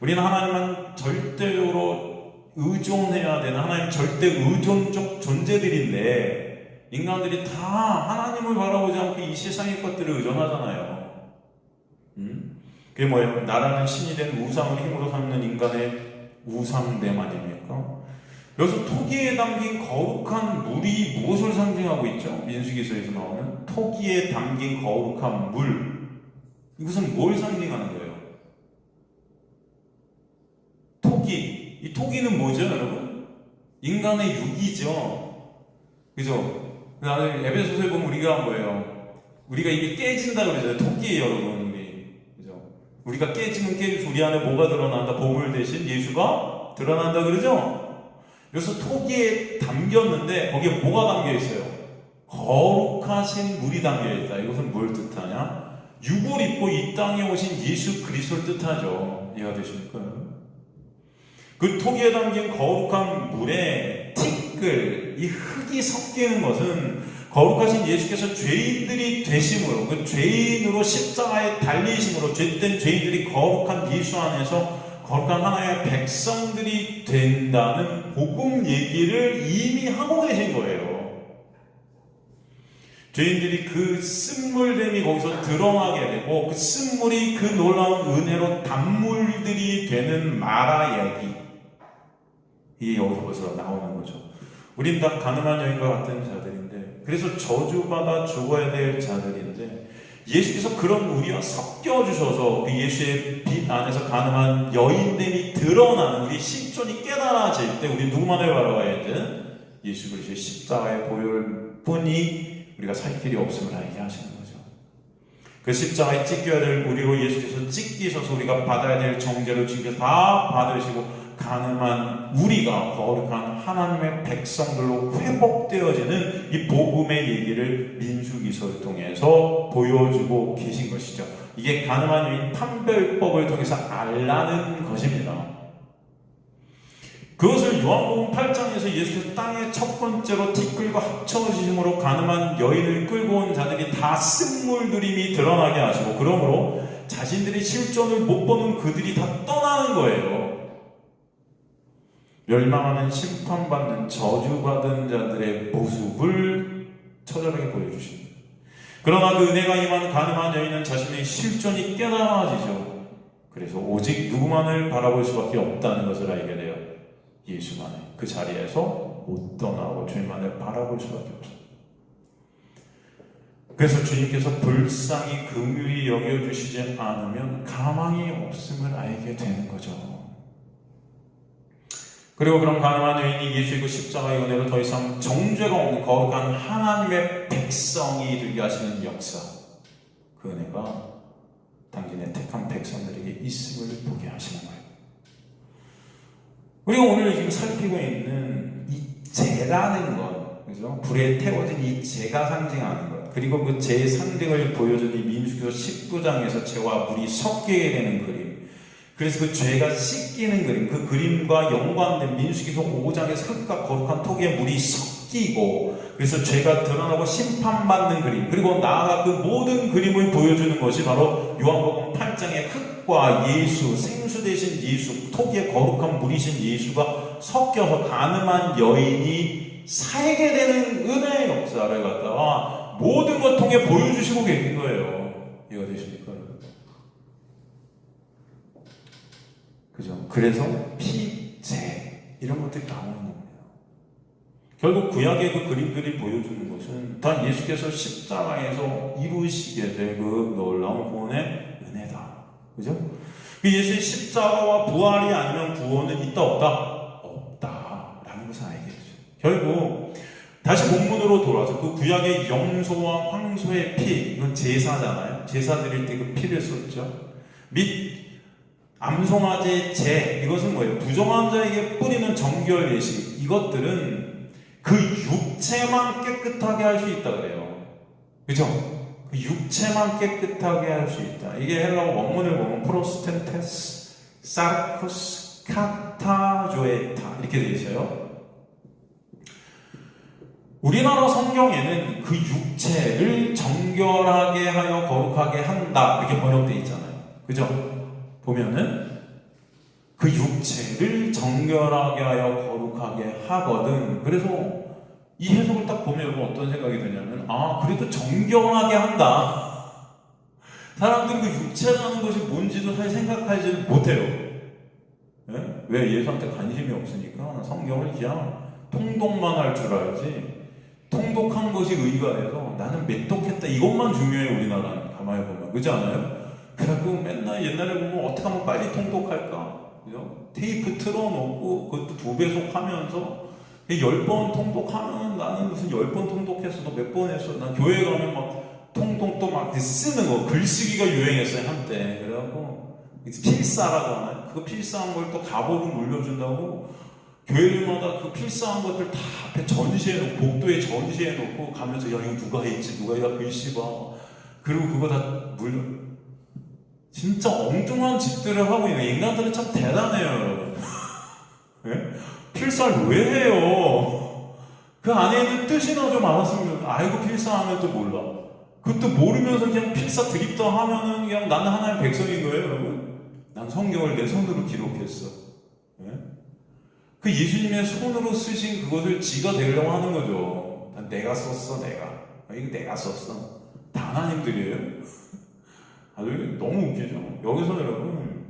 우리는 하나님만 절대로 의존해야 되는 하나님 절대 의존적 존재들인데 인간들이 다 하나님을 바라보지 않고 이 세상의 것들을 의존하잖아요. 그게 뭐예요? 나라는 신이 된 우상을 힘으로 삼는 인간의 우상됨 아닙니까? 여기서 토기에 담긴 거룩한 물이 무엇을 상징하고 있죠? 민수기서에서 나오는 토기에 담긴 거룩한 물, 이것은 뭘 상징하는 거예요? 토기, 이 토기는 뭐죠, 여러분? 인간의 육이죠. 그죠? 에베소서에 보면 우리가 뭐예요? 우리가 이게 깨진다 그러잖아요. 토기예요, 여러분. 그죠? 우리가 깨지면 깨지면 우리 안에 뭐가 드러난다? 보물 대신 예수가 드러난다 그러죠? 여기서 토기에 담겼는데 거기에 뭐가 담겨 있어요? 거룩하신 물이 담겨 있다. 이것은 뭘 뜻하냐? 육을 입고 이 땅에 오신 예수 그리스도를 뜻하죠. 이해가 되십니까? 그 토기에 담긴 거룩한 물에 티끌, 이 흙이 섞이는 것은 거룩하신 예수께서 죄인들이 되심으로, 그 죄인으로 십자가에 달리심으로 죄된 죄인들이 거룩한 예수 안에서 거룩한 하나님의 백성들이 된다는 복음 얘기를 이미 하고 계신 거예요. 죄인들이 그 쓴물됨이 거기서 드러나게 되고 그 쓴물이 그 놀라운 은혜로 단물들이 되는 마라 얘기, 이게 여기서 벌써 나오는 거죠. 우린 다 가늠한 여인과 같은 자들인데, 그래서 저주받아 죽어야 될 자들인데, 예수께서 그런 우리와 섞여주셔서 그 예수의 빛 안에서 가늠한 여인됨이 드러나는 우리 실존이 깨달아질 때 우리 누구만을 바라봐야 돼? 예수 그리스도의 십자가의 보혈 뿐이 우리가 살 길이 없음을 알게 하시는 거죠. 그 십자가에 찢겨야 될 우리로 예수께서 찢기셔서 우리가 받아야 될 정죄를 주께서 다 받으시고 가늠한 우리가 거룩한 하나님의 백성들로 회복되어지는 이 복음의 얘기를 민수기서를 통해서 보여주고 계신 것이죠. 이게 가늠한 여인 판별법을 통해서 알라는 것입니다. 그것을 요한복음 8장에서 예수께서 땅에 첫 번째로 티끌과 합쳐지심으로 가늠한 여인을 끌고 온 자들이 다 쓴물들임이 드러나게 하시고, 그러므로 자신들이 실존을 못 보는 그들이 다 떠나는 거예요. 멸망하는 심판받는 저주받은 자들의 모습을 처절하게 보여주십니다. 그러나 그 은혜가 임한 가늠한 여인은 자신의 실존이 깨달아지죠. 그래서 오직 누구만을 바라볼 수밖에 없다는 것을 알게 돼요. 예수만을. 그 자리에서 못 떠나고 주님만을 바라볼 수밖에 없어요. 그래서 주님께서 불쌍히 긍휼히 여겨주시지 않으면 가망이 없음을 알게 되는 거죠. 그리고 그런 가늠한 여인이 예수의 그 십자가의 은혜로 더 이상 정죄가 없는 거룩한 하나님의 백성이 되게 하시는 역사, 그 은혜가 당신의 택한 백성들에게 있음을 보게 하시는 거예요. 우리가 오늘 지금 살피고 있는 이 재라는 것, 그죠? 불에 태워진 이 재가 상징하는 것, 그리고 그 재의 상징을 보여준 이 민수기서 19장에서 재와 물이 섞이게 되는 그림, 그래서 그 죄가 씻기는 그림, 그 그림과 연관된 민수기서 5장에서 흙과 거룩한 토기에 물이 섞이고, 그래서 죄가 드러나고 심판받는 그림, 그리고 나아가 그 모든 그림을 보여주는 것이 바로 요한복음 8장의 흙과 예수, 생수 대신 예수, 토기에 거룩한 물이신 예수가 섞여서 가늠한 여인이 살게 되는 은혜의 역사를 갖다가 모든 걸 통해 보여주시고 계신 거예요. 이해가 되십니까? 그죠? 그래서 피, 재 이런 것들이 나오는 겁니다. 결국 구약의 그 그림들이 보여주는 것은 다 예수께서 십자가에서 이루시게 될 그 놀라운 구원의 은혜다. 그죠? 그 예수의 십자가와 부활이 아니면 구원은 있다 없다? 없다라는 것을 알게 되죠. 결국 다시 본문으로 돌아와서 그 구약의 염소와 황소의 피, 이건 제사잖아요. 제사 드릴 때 그 피를 썼죠. 및 암송아지의 재, 이것은 뭐예요? 부정한 자에게 뿌리는 정결 예식, 이것들은 그 육체만 깨끗하게 할 수 있다 그래요. 그죠? 그 육체만 깨끗하게 할 수 있다. 이게 헬라어 원문을 보면 프로스텐테스, 사르쿠스, 카타조에타 이렇게 되어 있어요. 우리나라 성경에는 그 육체를 정결하게 하여 거룩하게 한다 이렇게 번역되어 있잖아요. 그죠? 보면은 그 육체를 정결하게 하여 거룩하게 하거든. 그래서 이 해석을 딱 보면 여러분 어떤 생각이 드냐면, 아, 그래도 정결하게 한다. 사람들은 그 육체라는 것이 뭔지도 사실 생각하지 못해요. 네? 왜? 예수한테 관심이 없으니까 성경을 그냥 통독만 할 줄 알지, 통독한 것이 의가 돼서 나는 맺독했다 이것만 중요해. 우리나라는 가만히 보면 그렇지 않아요? 그래갖고 맨날 옛날에 보면 어떻게 하면 빨리 통독할까? 그죠? 테이프 틀어놓고 그것도 2배속 하면서 10번 통독하면 나는 무슨 10번 통독했어. 너 몇 번 했어? 난 교회 가면 막 통독도 막 쓰는 거, 글쓰기가 유행했어요 한때. 그래갖고 필사라고 하나요? 그거 필사한 걸 또 가복을 물려준다고 교회마다 그 필사한 것들 다 앞에 전시해놓고, 복도에 전시해놓고 가면서 야 이거 누가 했지? 누가 이거 글씨 봐. 그리고 그거 다 물려. 진짜 엉뚱한 짓들을 하고 있는 인간들은 참 대단해요, 여러분. 네? 필사를 왜 해요? 그 안에 있는 뜻이나 좀 알았으면, 알고 필사하면 또 몰라. 그것도 모르면서 그냥 필사 드립다 하면은 그냥 나는 하나의 백성인 거예요, 여러분. 난 성경을 내 손으로 기록했어. 네? 그 예수님의 손으로 쓰신 그것을 지가 되려고 하는 거죠. 난 내가 썼어, 내가. 이거 내가 썼어. 다 하나님들이에요. 아주 너무 웃기죠. 여기서 여러분,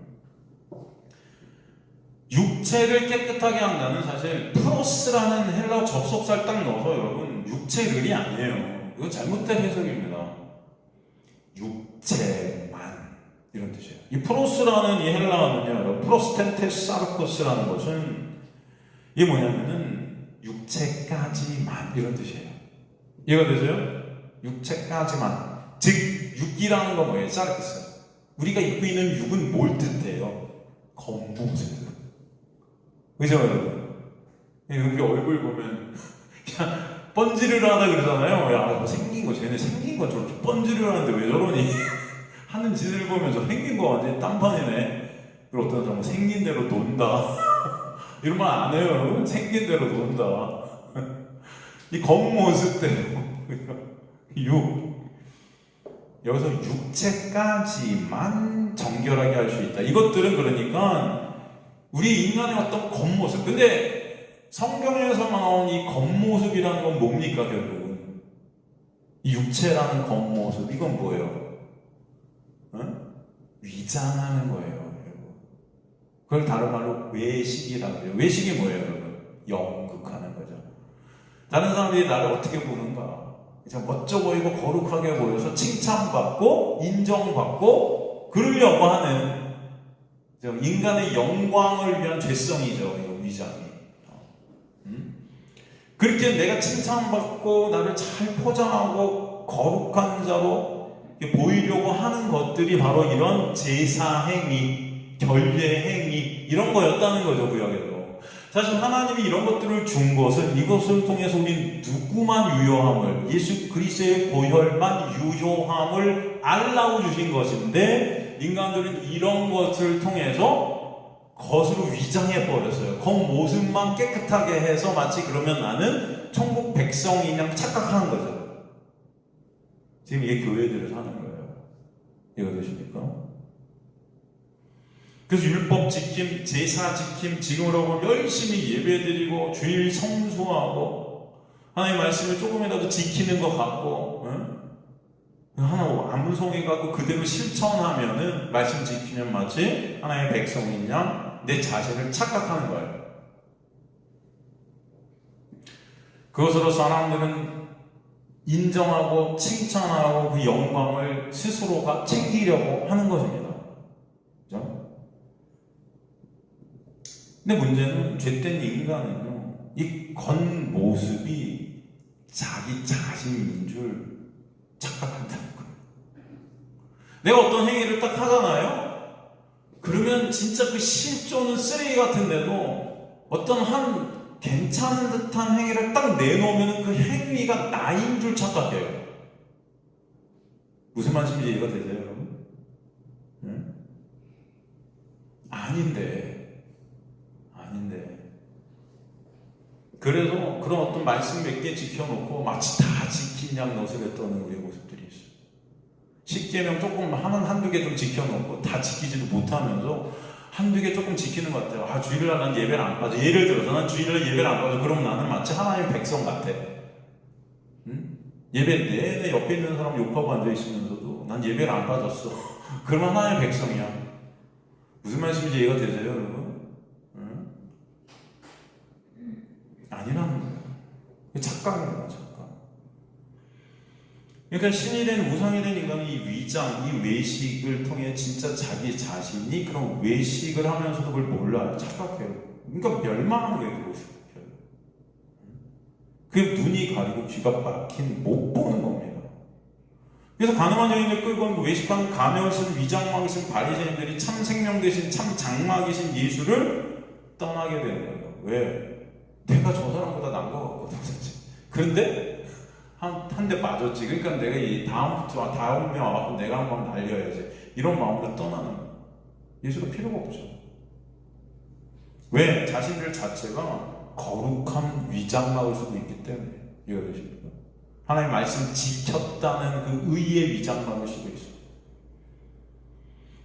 육체를 깨끗하게 한다는 사실 프로스라는 헬라어 접속사를 딱 넣어서 여러분 육체를이 아니에요. 이거 잘못된 해석입니다. 육체만 이런 뜻이에요. 이 프로스라는 이 헬라어는요, 프로스텐테사르코스라는 것은 이게 뭐냐면은 육체까지만 이런 뜻이에요. 이해가 되세요? 육체까지만. 즉 육이라는 건 뭐예요? 사르코스. 우리가 입고 있는 육은 뭘 뜻해요? 겉모습. 그죠 여러분? 우리 얼굴 보면 그냥 번지르르하다 그러잖아요. 야, 뭐 생긴 거, 쟤네 생긴 건 저렇게 번지르르하는데 왜 저러니? 하는 짓을 보면서 생긴 거 완전히 딴판이네. 그리고 어떤 사람은 생긴 대로 논다. 이런 말 안 해요, 여러분? 생긴 대로 논다. 이 겉모습대로. 여기서 육체까지만 정결하게 할 수 있다. 이것들은 그러니까 우리 인간의 어떤 겉모습. 근데 성경에서 나온 이 겉모습이라는 건 뭡니까, 결국은? 이 육체라는 겉모습, 이건 뭐예요? 위장하는 거예요. 그걸 다른 말로 외식이라고 해요. 외식이 뭐예요, 여러분? 연극하는 거죠. 다른 사람들이 나를 어떻게 보는가? 멋져 보이고 거룩하게 보여서 칭찬받고 인정받고 그러려고 하는 인간의 영광을 위한 죄성이죠. 이거 위장이. 그렇게 내가 칭찬받고 나를 잘 포장하고 거룩한 자로 보이려고 하는 것들이 바로 이런 제사 행위, 결례 행위 이런 거였다는 거죠. 구약에도. 사실 하나님이 이런 것들을 준 것은 이것을 통해서 우리 누구만 유효함을, 예수 그리스도의 보혈만 유효함을 알라고 주신 것인데 인간들은 이런 것을 통해서 겉으로 위장해 버렸어요. 겉모습만 깨끗하게 해서 마치 그러면 나는 천국 백성이냐 착각하는 거죠. 지금 이게 교회들에서 하는 거예요. 이거 되십니까? 그래서 율법 지킴, 제사 지킴, 지금으로 보면 열심히 예배드리고 주일 성수하고 하나님의 말씀을 조금이라도 지키는 것 같고, 하나 암송해 갖고 그대로 실천하면은 말씀 지키면 마치 하나님의 백성인 양 내 자신을 착각하는 거예요. 그것으로 사람들은 인정하고 칭찬하고 그 영광을 스스로가 챙기려고 하는 것입니다. 그죠? 근데 문제는 죄된 인간은요, 이 겉모습이 자기 자신인 줄 착각한다는 거예요. 내가 어떤 행위를 딱 하잖아요? 그러면 진짜 그 실존은 쓰레기 같은데도 어떤 한 괜찮은 듯한 행위를 딱 내놓으면 그 행위가 나인 줄 착각해요. 무슨 말씀인지 이해가 되세요, 여러분? 응? 아닌데. 그래서 그런 어떤 말씀 몇 개 지켜놓고 마치 다 지킨 양 너스레 떠는 우리의 모습들이 있어요. 10계명 조금 한두 개 좀 지켜놓고 다 지키지도 못하면서 한두 개 조금 지키는 것 같아요. 아, 주일날 난 예배를 안 빠져. 예를 들어서 난 주일날 예배를 안 빠져. 그럼 나는 마치 하나님의 백성 같아. 응? 예배 내내 옆에 있는 사람 욕하고 앉아있으면서도 난 예배를 안 빠졌어. 그러면 하나님의 백성이야. 무슨 말씀인지 이해가 되세요, 여러분? 응? 아니라는 거예요. 착각입니다, 착각. 그러니까 신이 된 우상이 된 인간이 이 위장, 이 외식을 통해 진짜 자기 자신이 그런 외식을 하면서도 그걸 몰라요. 착각해요. 그러니까 멸망하는 거예요, 그것을. 그게 눈이 가리고 귀가 막힌 못 보는 겁니다. 그래서 가늠한 여인을 끌고 외식하는 가면을 쓴 위장막을 쓴 바리새인들이 참 생명 대신 참 장막이신 예수를 떠나게 되는 거예요. 왜? 내가 저 사람보다 나은 것 같거든. 그런데 한 대 맞았지. 그러니까 내가 이 다음에 와갖고 내가 한번 날려야지. 이런 마음으로 떠나는 거예요. 예수가 필요가 없죠. 왜? 자신들 자체가 거룩한 위장막을 쓰고 있기 때문에. 이해가 되십니까? 하나님의 말씀 지켰다는 그 의의 위장막을 쓰고 있어요.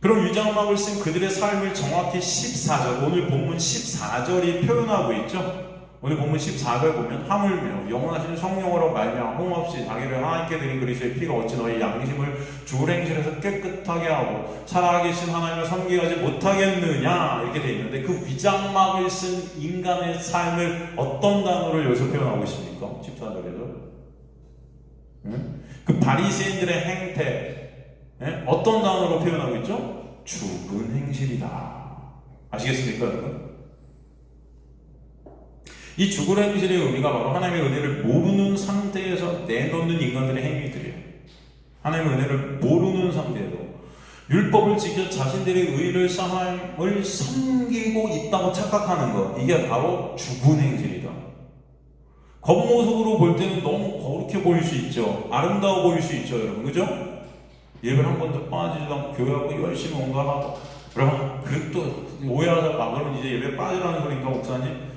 그런 위장막을 쓴 그들의 삶을 정확히 14절, 오늘 본문 14절이 표현하고 있죠. 오늘 본문 14절 보면 하물며 영원하신 성령으로 말미암아 흠없이 자기를 하나님께 드린 그리스도의 피가 어찌 너희 양심을 죽을 행실에서 깨끗하게 하고 살아계신 하나님을 섬기게 하지 못하겠느냐 이렇게 되어 있는데, 그 위장막을 쓴 인간의 삶을 어떤 단어로 여기서 표현하고 있습니까? 14절에서 그 바리새인들의 행태 어떤 단어로 표현하고 있죠? 죽은 행실이다. 아시겠습니까 여러분? 이 죽을 행실의 의미가 바로 하나님의 은혜를 모르는 상태에서 내놓는 인간들의 행위들이에요. 하나님의 은혜를 모르는 상태에서 율법을 지켜 자신들의 의를 하나님을 섬기고 있다고 착각하는 것, 이게 바로 죽은 행실이다. 겉모습으로 볼 때는 너무 거룩해 보일 수 있죠. 아름다워 보일 수 있죠 여러분, 그죠? 예배를 한 번도 빠지지도 않고 교회하고 열심히 뭔가 하고, 그러면 그것도 오해하다가 그러면 이제 예배 빠지라는 소리인가 목사님?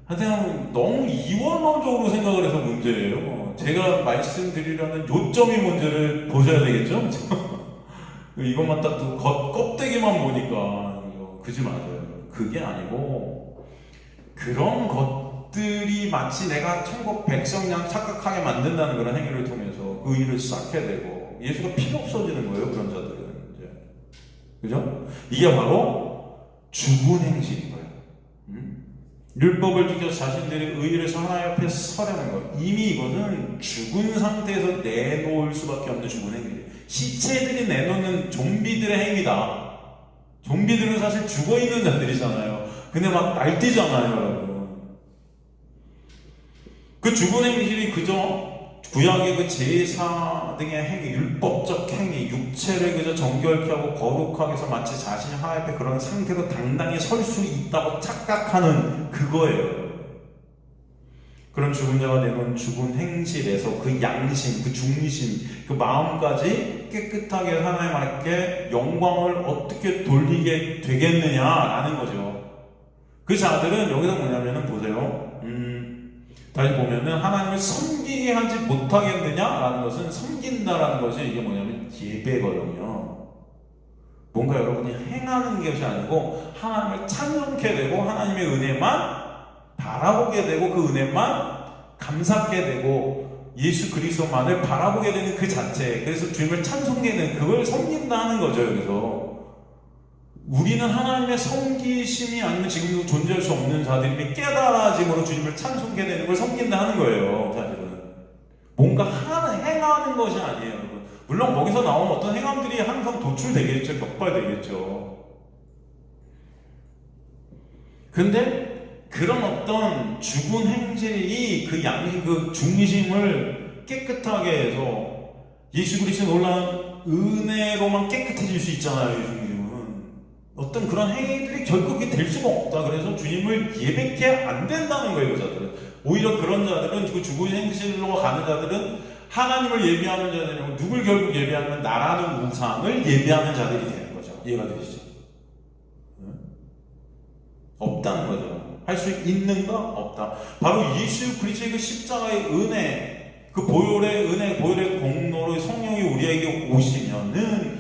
하여튼 너무 이원론적으로 생각을 해서 문제예요. 제가 말씀드리려는 요점이 문제를 보셔야 되겠죠? 이것만 딱 껍데기만 보니까 그지 맞아요. 그게 아니고, 그런 것들이 마치 내가 천국 백성양 착각하게 만든다는 그런 행위를 통해서 그 일을 쌓게 되고 예수가 필요 없어지는 거예요. 그런 자들은 이제, 그죠? 이게 바로 죽은 행실인 거예요. 율법을 지켜 자신들의 의를 하나님 앞에 서려는 것, 이미 이것은 죽은 상태에서 내놓을 수밖에 없는 죽은 행위예요. 시체들이 내놓는 좀비들의 행위다. 좀비들은 사실 죽어있는 자들이잖아요. 근데 막 날뛰잖아요 여러분. 그 죽은 행실이 그저 구약의 그 제사 등의 행위, 율법적 행위, 육체를 그저 정결케 하고 거룩하게 해서 마치 자신이 하나님 앞에 그런 상태로 당당히 설 수 있다고 착각하는 그거예요. 그런 죽은 자가 내놓은 죽은 행실에서 그 양심, 그 중심, 그 마음까지 깨끗하게 하나님 앞에 영광을 어떻게 돌리게 되겠느냐라는 거죠. 그 자들은 여기서 뭐냐면은 보세요. 다시 보면은 하나님을 섬기게 하지 못하겠느냐라는 것은, 섬긴다라는 것이 이게 뭐냐면 예배거든요. 뭔가 여러분이 행하는 것이 아니고 하나님을 찬양케 되고 하나님의 은혜만 바라보게 되고 그 은혜만 감사하게 되고 예수 그리스도만을 바라보게 되는 그 자체, 그래서 주님을 찬송하게 되는 그걸 섬긴다 하는 거죠. 여기서 우리는 하나님의 섬기심이 아니면 지금도 존재할 수 없는 자들이 깨달아짐으로 주님을 찬송하게 되는 걸 섬긴다 하는 거예요. 사실은 뭔가 행하는 것이 아니에요. 물론 거기서 나오는 어떤 행함들이 항상 도출되겠죠. 격발되겠죠. 근데 그런 어떤 죽은 행실이 그 양심, 그 중심을 깨끗하게 해서 예수 그리스도의 놀라운 은혜로만 깨끗해질 수 있잖아요. 이 중심은 어떤 그런 행위들이 결국 될 수가 없다. 그래서 주님을 예배케 안 된다는 거예요. 그 자들은 오히려 그런 자들은, 그 죽은 행실로 가는 자들은 하나님을 예배하는 자들이고, 누굴 결국 예배하면 나라는 우상을 예배하는 자들이 되는 거죠. 이해가 되시죠? 없다는 거죠. 할 수 있는가? 없다. 바로 예수 그리스도의 그 십자가의 은혜, 그 보혈의 은혜, 보혈의 공로로 성령이 우리에게 오시면은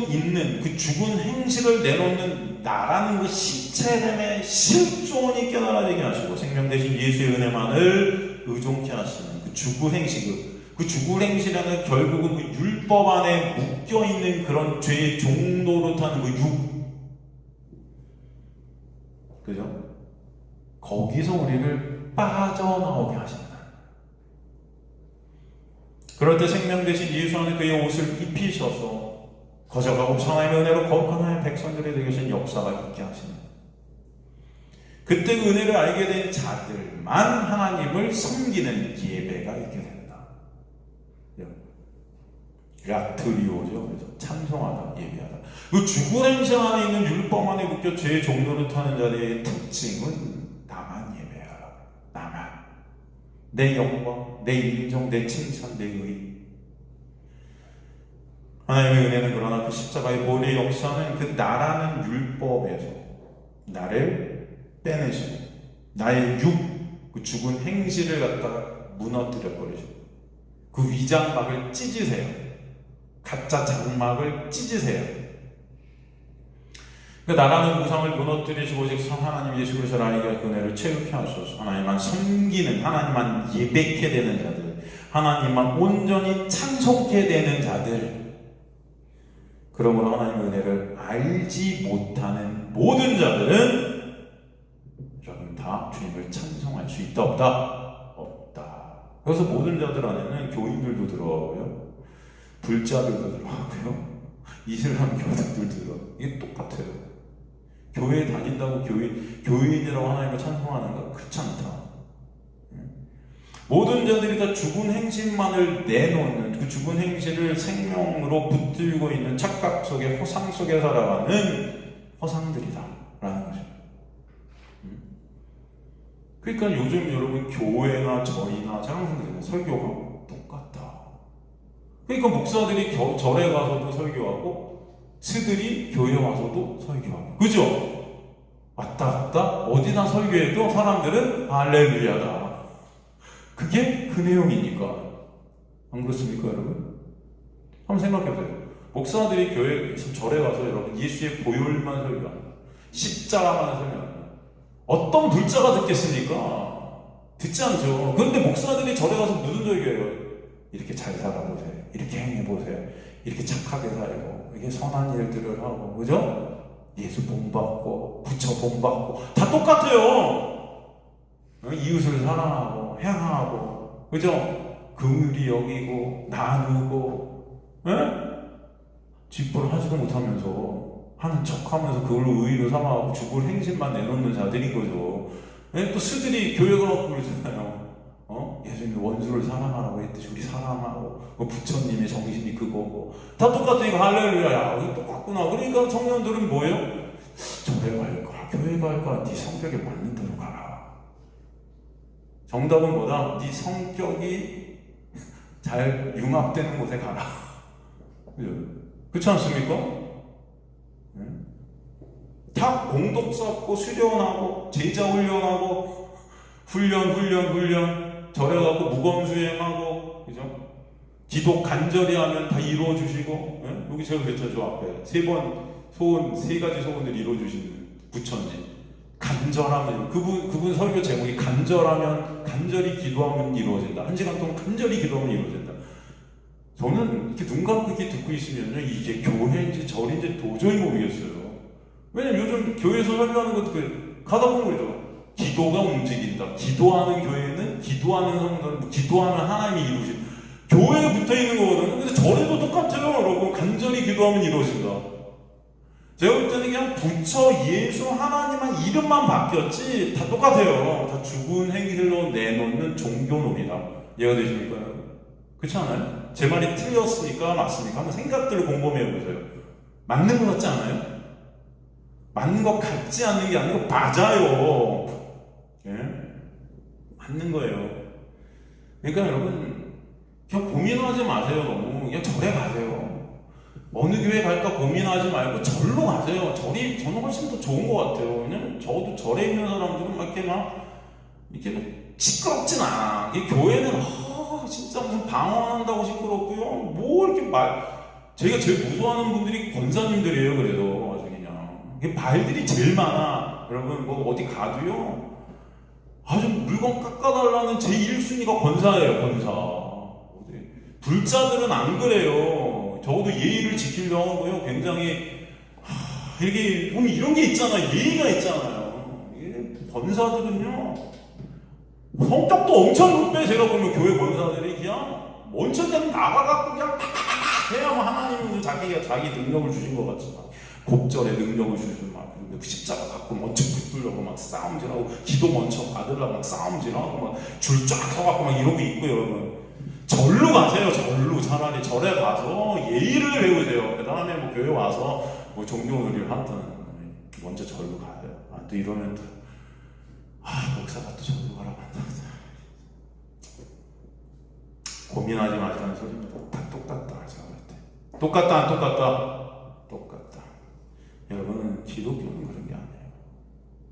있는 그 죽은 행실을 내놓는 나라는 그 시체됨의 실존이 깨달아지게 하시고 생명 대신 예수의 은혜만을 의존케 하시는 그 죽은 행실, 그 죽은 행실에는 결국은 그 율법 안에 묶여있는 그런 죄의 종노릇 하는 그 그죠? 거기서 우리를 빠져나오게 하신다. 그럴 때 생명 대신 예수 안에 그의 옷을 입히셔서 거저가고 하나님의 은혜로 거룩한 하나님의 백성들이 되게 하신 역사가 있게 하시는, 그때 그 은혜를 알게 된 자들만 하나님을 섬기는 예배가 있게 된다. 라트리오죠. 그래서 찬송하다, 예배하다. 그 죽은 행실 안에 있는 율법 안에 묶여 죄의 종로를 타는 자들의 특징은 나만 예배하라. 나만. 내 영광, 내 인정, 내 칭찬, 내 의. 하나님의 은혜는 그러나 그 십자가의 보혈의 역사는 그 나라는 율법에서 나를 빼내시고 나의 그 죽은 행실을 갖다가 무너뜨려 버리시고 그 위장막을 찢으세요. 가짜 장막을 찢으세요. 그러니까 나라는 우상을 무너뜨리시고 오직 하나님 예수 그리스도를 알게 그 은혜를 채우게 하소서. 하나님만 섬기는, 하나님만 예배케 되는 자들, 하나님만 온전히 찬송케 되는 자들, 그러므로 하나님의 은혜를 알지 못하는 모든 자들은 여러분 다 주님을 찬송할 수 있다 없다? 없다. 그래서 모든 자들 안에는 교인들도 들어가고요, 불자들도 들어가고요, 이슬람 교도들도 들어가고, 이게 똑같아요. 교회에 다닌다고 교인이라고 하나님을 찬송하는 거 그렇지 않다. 모든 자들이 다 죽은 행실만을 내놓는, 그 죽은 행실을 생명으로 붙들고 있는 착각 속에, 허상 속에 살아가는 허상들이다 라는 거죠. 그러니까 요즘 여러분 교회나 절이나 장로들이나 설교가 똑같다. 그러니까 목사들이 절에 가서도 설교하고 스들이 교회 와서도 설교하고, 그죠? 왔다 갔다 어디나 설교해도 사람들은 할렐루야다. 그게 그 내용이니까. 안 그렇습니까 여러분? 한번 생각해보세요. 목사들이 교회 절에 가서 여러분 예수의 보혈만 설교합니다. 십자가만 설교합니다. 어떤 불자가 듣겠습니까? 듣지 않죠. 그런데 목사들이 절에 가서 무슨 설교해요? 이렇게 잘 살아보세요, 이렇게 행해보세요, 이렇게 착하게 살고, 이게 선한 일들을 하고, 그죠? 예수 본받고 부처 본받고 다 똑같아요. 이웃을 사랑하고 행하고, 그죠? 긍휼히 여기고 나누고, 직보를 하지도 못하면서 하는 척하면서 그걸로 의의로 삼아가고 죽을 행실만 내놓는 자들인 거죠. 또 스들이 교회 가고 그러잖아요. 예수님이 원수를 사랑하라고 했듯이 우리 사랑하고, 부처님의 정신이 그거고, 다 똑같으니까 할렐루야야, 이거 똑같구나. 그러니까 청년들은 뭐예요? 절에 갈까, 교회 갈까, 네 성격에 맞는 대로 가라. 정답은 뭐다? 네 성격이 잘 융합되는 곳에 가라. 그렇지 않습니까? 다 공덕 쌓고 수련하고 제자 훈련하고 훈련 절에 가고 무검 수행하고, 그죠? 기도 간절히 하면 다 이루어 주시고, 여기 제가 그랬죠. 저 앞에 세 가지 소원을 이루어 주시는 부처님. 간절하면, 그분 설교 제목이 간절하면, 간절히 기도하면 이루어진다. 1시간 동안 간절히 기도하면 이루어진다. 저는 이렇게 눈 감고 이렇게 듣고 있으면요, 이게 교회인지 절인지 도저히 모르겠어요. 왜냐면 요즘 교회에서 설교하는 것도 가다 보면 그러죠. 기도가 움직인다. 기도하는 교회는, 기도하는 성도는, 기도하는 하나님이 이루어진다. 교회에 붙어 있는 거거든요. 근데 절에도 똑같아요, 여러분. 간절히 기도하면 이루어진다. 제가 볼 때는 그냥 부처, 예수, 하나님만 이름만 바뀌었지 다 똑같아요. 다 죽은 행실로 내놓는 종교놀이다. 이해가 되십니까? 그렇지 않아요? 제 말이 틀렸으니까 맞습니까? 한번 생각들을 곰곰해 보세요. 맞는 것 같지 않아요? 맞는 것 같지 않는 게 아니고 맞아요. 맞는 거예요. 그러니까 여러분 그냥 고민하지 마세요. 너무 그냥 절에 가세요. 어느 교회 갈까 고민하지 말고 절로 가세요. 저는 훨씬 더 좋은 것 같아요. 왜냐면 저도 절에 있는 사람들은 이렇게 시끄럽진 않아. 이 교회는 진짜 무슨 방언한다고 시끄럽고요. 뭐 이렇게 제가 제일 무서워하는 분들이 권사님들이에요. 그래도 아주 그냥 말들이 제일 많아. 여러분 뭐 어디 가도요, 아주 물건 깎아달라는 제1순위가 권사예요. 권사. 불자들은 안 그래요. 적어도 예의를 지키려고 하고요. 굉장히 이렇게 보면 이런 게 있잖아요. 예의가 있잖아요. 권사들은요 성격도 엄청 급해. 제가 보면 교회 권사들이 그냥 원천 그냥 나가갖고 그냥 탁탁탁 해야만 하나님은 자기 능력을 주신 것 같지만, 곡절에 능력을 주시고 막 십자가 갖고 먼저 붙들려고 막 싸움질하고, 기도 먼저 받으려고 막 싸움질하고 막 줄 쫙 서갖고 막 이러고 있고, 여러분 절로 가세요. 절로. 차라리 절에 가서 예의를 배우세요. 그 다음에 뭐 교회 와서 뭐 종교놀이를 하든 먼저 절로 가요. 또 이러면 또 목사가 또 절로 가라고 한다. 고민하지 마시라는 소리입니다. 다 똑같다. 제가 볼 때 똑같다 안 똑같다? 똑같다. 여러분 기독교는 그런 게 아니에요.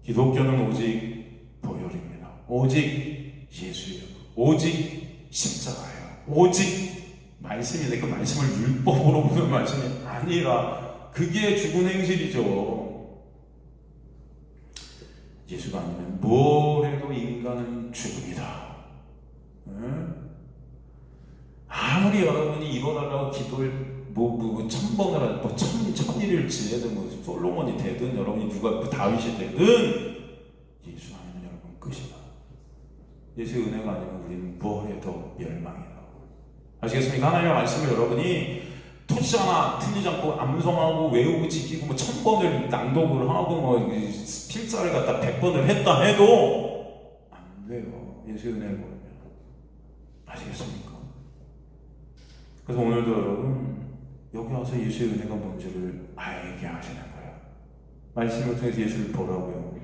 기독교는 오직 보혈입니다. 오직 예수예요. 오직 십자가예요. 오직 말씀인데 그 말씀을 율법으로 보는 말씀이 아니라 그게 죽은 행실이죠. 예수가 아니면 뭘 해도 인간은 죽음이다. 아무리 여러분이 이뤄달라고 기도를 천번을 하든 천일을 지내든 솔로몬이 되든 여러분이 누가 다윗이 되든 예수 아니면 여러분 끝이다. 예수의 은혜가 아니면 우리는 뭘 해도 멸망이다. 아시겠습니까? 하나님의 말씀을 여러분이 토치 하나 틀리지 않고 암송하고 외우고 지키고 1000번을 낭독을 하고 필사를 갖다 100번을 했다 해도 안 돼요. 예수의 은혜를 모르면. 아시겠습니까? 그래서 오늘도 여러분 여기 와서 예수의 은혜가 뭔지를 알게 하시는 거예요. 말씀을 통해서 예수를 보라고요.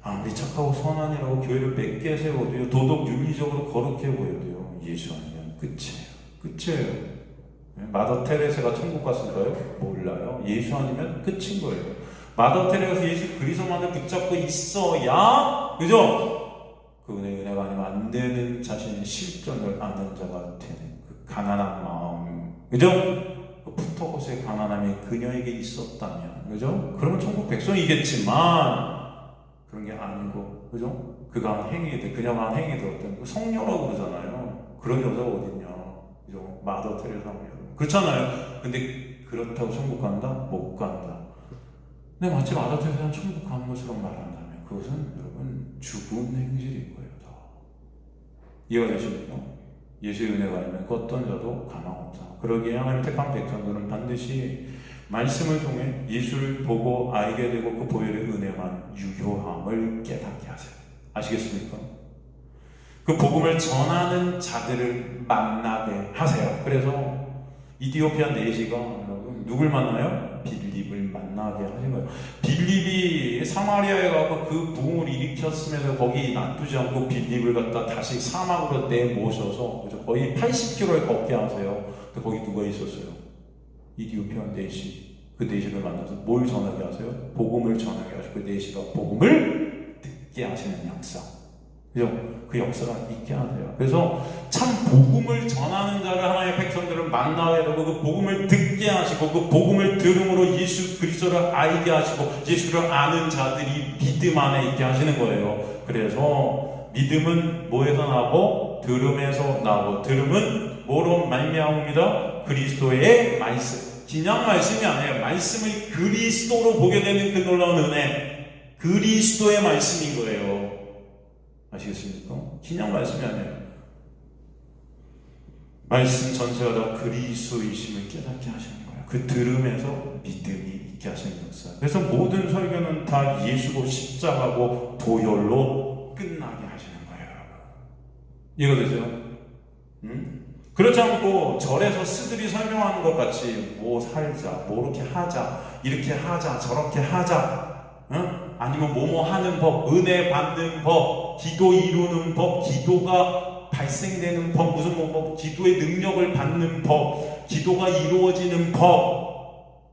아무리 착하고 선한이라고 교회를 몇 개 세워도요, 도덕 윤리적으로 거룩해 보여도요, 예수 아니면 끝이에요. 마더 테레사가 천국 갔을까요? 몰라요. 예수 아니면 끝인 거예요. 마더 테레사가 예수 그리스도만을 붙잡고 있어야, 그죠? 그 은혜가 아니면 안 되는 자신의 실존을 아는 자가 되는 그 가난한 마음, 그죠? 그 푸토곳의 가난함이 그녀에게 있었다면, 그죠? 그러면 천국 백성이겠지만 그런 게 아니고, 그죠? 그가 한 행위들, 그녀가 한 행위들 어떤 성녀라고 그러잖아요. 그런 여자가 어딨냐, 그죠? 마더 테레사 그렇잖아요. 근데 그렇다고 천국 간다? 못 간다. 근데 마치 마더 테레사는 천국 가는 것처럼 말한다면 그것은 여러분 죽은 행실인 거예요. 다. 이해가 되십니까? 예수의 은혜가 아니면 그 어떤 자도 가망 없다. 그러기에 하나님 택한 백성들은 반드시 말씀을 통해 예수를 보고 알게 되고 그 보혈의 은혜만 유효함을 깨닫게 하세요. 아시겠습니까? 그 복음을 전하는 자들을 만나게 하세요. 그래서 이디오피아 내시가 여러분 누굴 만나요? 빌립을 만나게 하신 거예요. 빌립이 사마리아에 가서 그 부흥을 일으켰음에도 거기 놔두지 않고 빌립을 갖다 다시 사막으로 내모셔서 거의 80km를 걷게 하세요. 거기 누가 있었어요? 이디오피아 내시. 그 내시를 만나서 뭘 전하게 하세요? 복음을 전하게 하시고 그 내시가 복음을 듣게 하시는 역사. 그죠? 그 역사가 있게 하세요. 그래서 참 복음을 전하는 자를 하나님의 백성들을 만나게 되고 그 복음을 듣게 하시고 그 복음을 들음으로 예수 그리스도를 알게 하시고 예수를 아는 자들이 믿음 안에 있게 하시는 거예요. 그래서 믿음은 뭐에서 나고 들음에서 나고 들음은 뭐로 말미암습니다? 그리스도의 말씀. 그냥 말씀이 아니에요. 말씀을 그리스도로 보게 되는 그 놀라운 은혜. 그리스도의 말씀인 거예요. 아시겠습니까? 그냥 말씀이 아니에요. 말씀 전체가 다 그리스도이심을 깨닫게 하시는 거예요. 그 들음에서 믿음이 있게 하시는 역사. 그래서 모든 설교는 다 예수고 십자가고 보혈로 끝나게 하시는 거예요. 이해가 되죠? 그렇지 않고 절에서 스들이 설명하는 것 같이 뭐 살자, 뭐 이렇게 하자, 이렇게 하자, 저렇게 하자, 아니면 뭐뭐 하는 법, 은혜 받는 법, 기도 이루는 법, 기도가 발생되는 법, 무슨 뭐 기도의 능력을 받는 법, 기도가 이루어지는 법.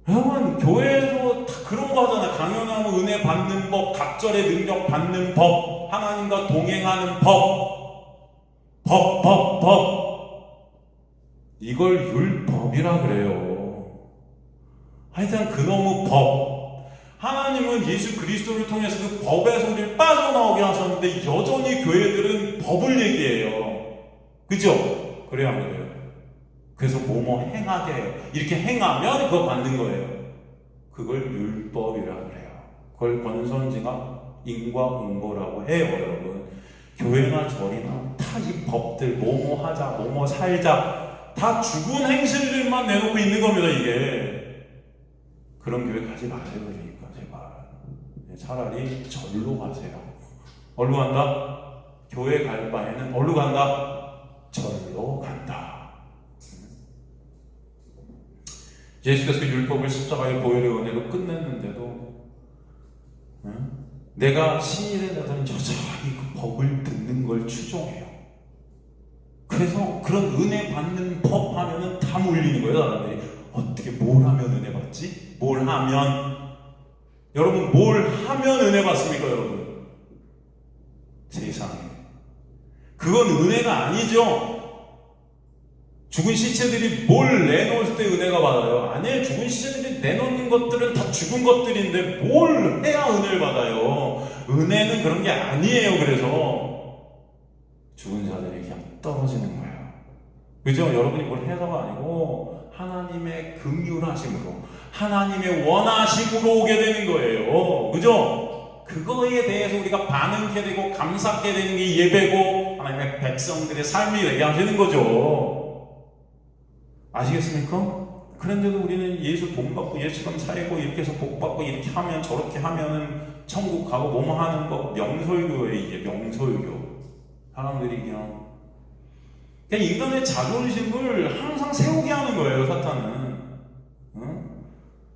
여러분 교회에서 다 그런 거 하잖아요. 강연하면 은혜 받는 법, 각절의 능력 받는 법, 하나님과 동행하는 법. 이걸 율법이라 그래요. 하여튼 그놈의 법. 하나님은 예수 그리스도를 통해서 그 법에서 우리를 빠져나오게 하셨는데 여전히 교회들은 법을 얘기해요. 그죠? 그래야 안 그래요? 그래서 뭐뭐 행하게 해요. 이렇게 행하면 그거 받는 거예요. 그걸 율법이라 그래요. 그걸 권선지가 인과응보라고 해요. 여러분 교회나 절이나 다 이 법들 뭐뭐 하자 뭐뭐 살자 다 죽은 행실들만 내놓고 있는 겁니다. 이게 그런 교회 가지 마세요. 그러니까 제발 차라리 절로 가세요. 어디로 간다? 교회 갈 바에는 어디로 간다? 절로 간다. 예수께서 율법을 십자가의 보혈의 은혜로 끝냈는데도 내가 신일의 자들은 여전히 그 법을 듣는 걸 추종해요. 그래서 그런 은혜 받는 법 하면은 다 몰리는 거예요. 사람들이 어떻게 뭘 하면 은혜 받지? 뭘 하면 여러분 뭘 하면 은혜 받습니까? 여러분 세상에 그건 은혜가 아니죠. 죽은 시체들이 뭘 내놓을 때 은혜가 받아요? 아니에요. 죽은 시체들이 내놓는 것들은 다 죽은 것들인데 뭘 해야 은혜를 받아요? 은혜는 그런 게 아니에요. 그래서 죽은 자들이 그냥 떨어지는 거예요. 그죠? 여러분이 뭘 해서가 아니고 하나님의 긍휼하심으로, 하나님의 원하심으로 오게 되는 거예요. 그죠? 그거에 대해서 우리가 반응하게 되고 감사하게 되는 게 예배고 하나님의 백성들의 삶이 되게 하시는 거죠. 아시겠습니까? 그런데도 우리는 예수 돈 받고 예수님 살고 이렇게 해서 복 받고 이렇게 하면 저렇게 하면은 천국 가고 뭐뭐 하는 거 명설교예요. 이게 명설교. 사람들이 그냥 인간의 자존심을 항상 세우게 하는 거예요, 사탄은. 응?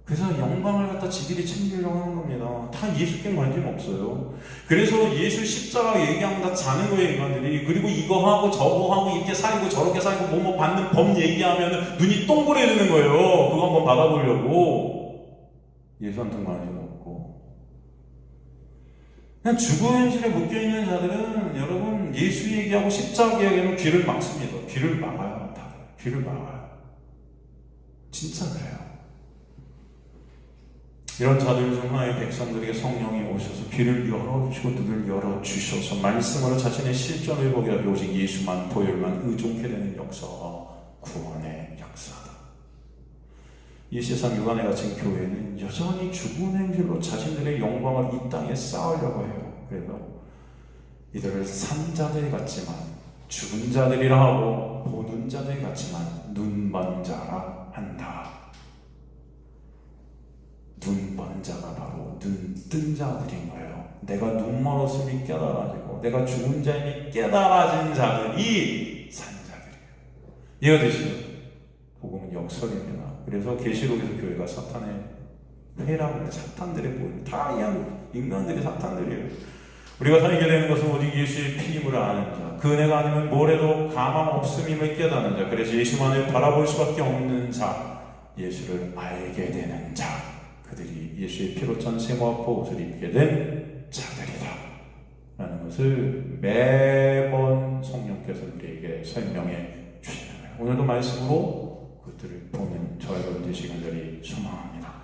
그래서 영광을 갖다 지들이 챙기려고 하는 겁니다. 다 예수께 관심 없어요. 그래서 예수 십자가 얘기하면 다 자는 거예요, 인간들이. 그리고 이거 하고 저거 하고 이렇게 살고 저렇게 살고 뭐뭐 받는 법 얘기하면 눈이 동그래지는 거예요. 그거 한번 받아보려고. 예수한테 관심 없고. 그냥 죽은 현실에 묶여있는 자들은 여러분 예수 얘기하고 십자가 얘기하면 귀를 막습니다. 귀를 막아요. 다들. 귀를 막아요. 진짜 그래요. 이런 자들 중 하나의 백성들에게 성령이 오셔서 귀를 열어주시고 눈을 열어주셔서 말씀으로 자신의 실존을 보게 하고 오직 예수만 보혈만 의존케 되는 역사가 구원의 역사다. 이 세상 육안에 갇힌 교회는 여전히 죽은 행실로 자신들의 영광을 이 땅에 쌓으려고 해요. 그래서 이들을 산 자들 같지만 죽은 자들이라 하고 보는 자들 같지만 눈먼 자라 한다. 눈먼 자가 바로 눈 뜬 자들인 거예요. 내가 눈 멀었음이 깨달아지고 내가 죽은 자임이 깨달아진 자들이 산 자들이에요. 이해가 되시죠? 복음은 역설입니다. 그래서 계시록에서 교회가 사탄의 회라고 해요. 사탄들의 모임. 다 그냥 인간들이 사탄들이에요. 우리가 살게 되는 것은 오직 예수의 피임을 아는 자, 그 은혜가 아니면 뭐래도 가망 없음임을 깨닫는 자, 그래서 예수만을 바라볼 수밖에 없는 자, 예수를 알게 되는 자, 그들이 예수의 피로 찬 세마포 옷을 입게 된 자들이다 라는 것을 매번 성령께서 우리에게 설명해 주시는 거예요. 오늘도 말씀으로 그들을 보는 저희가 되시길 간절히 소망합니다.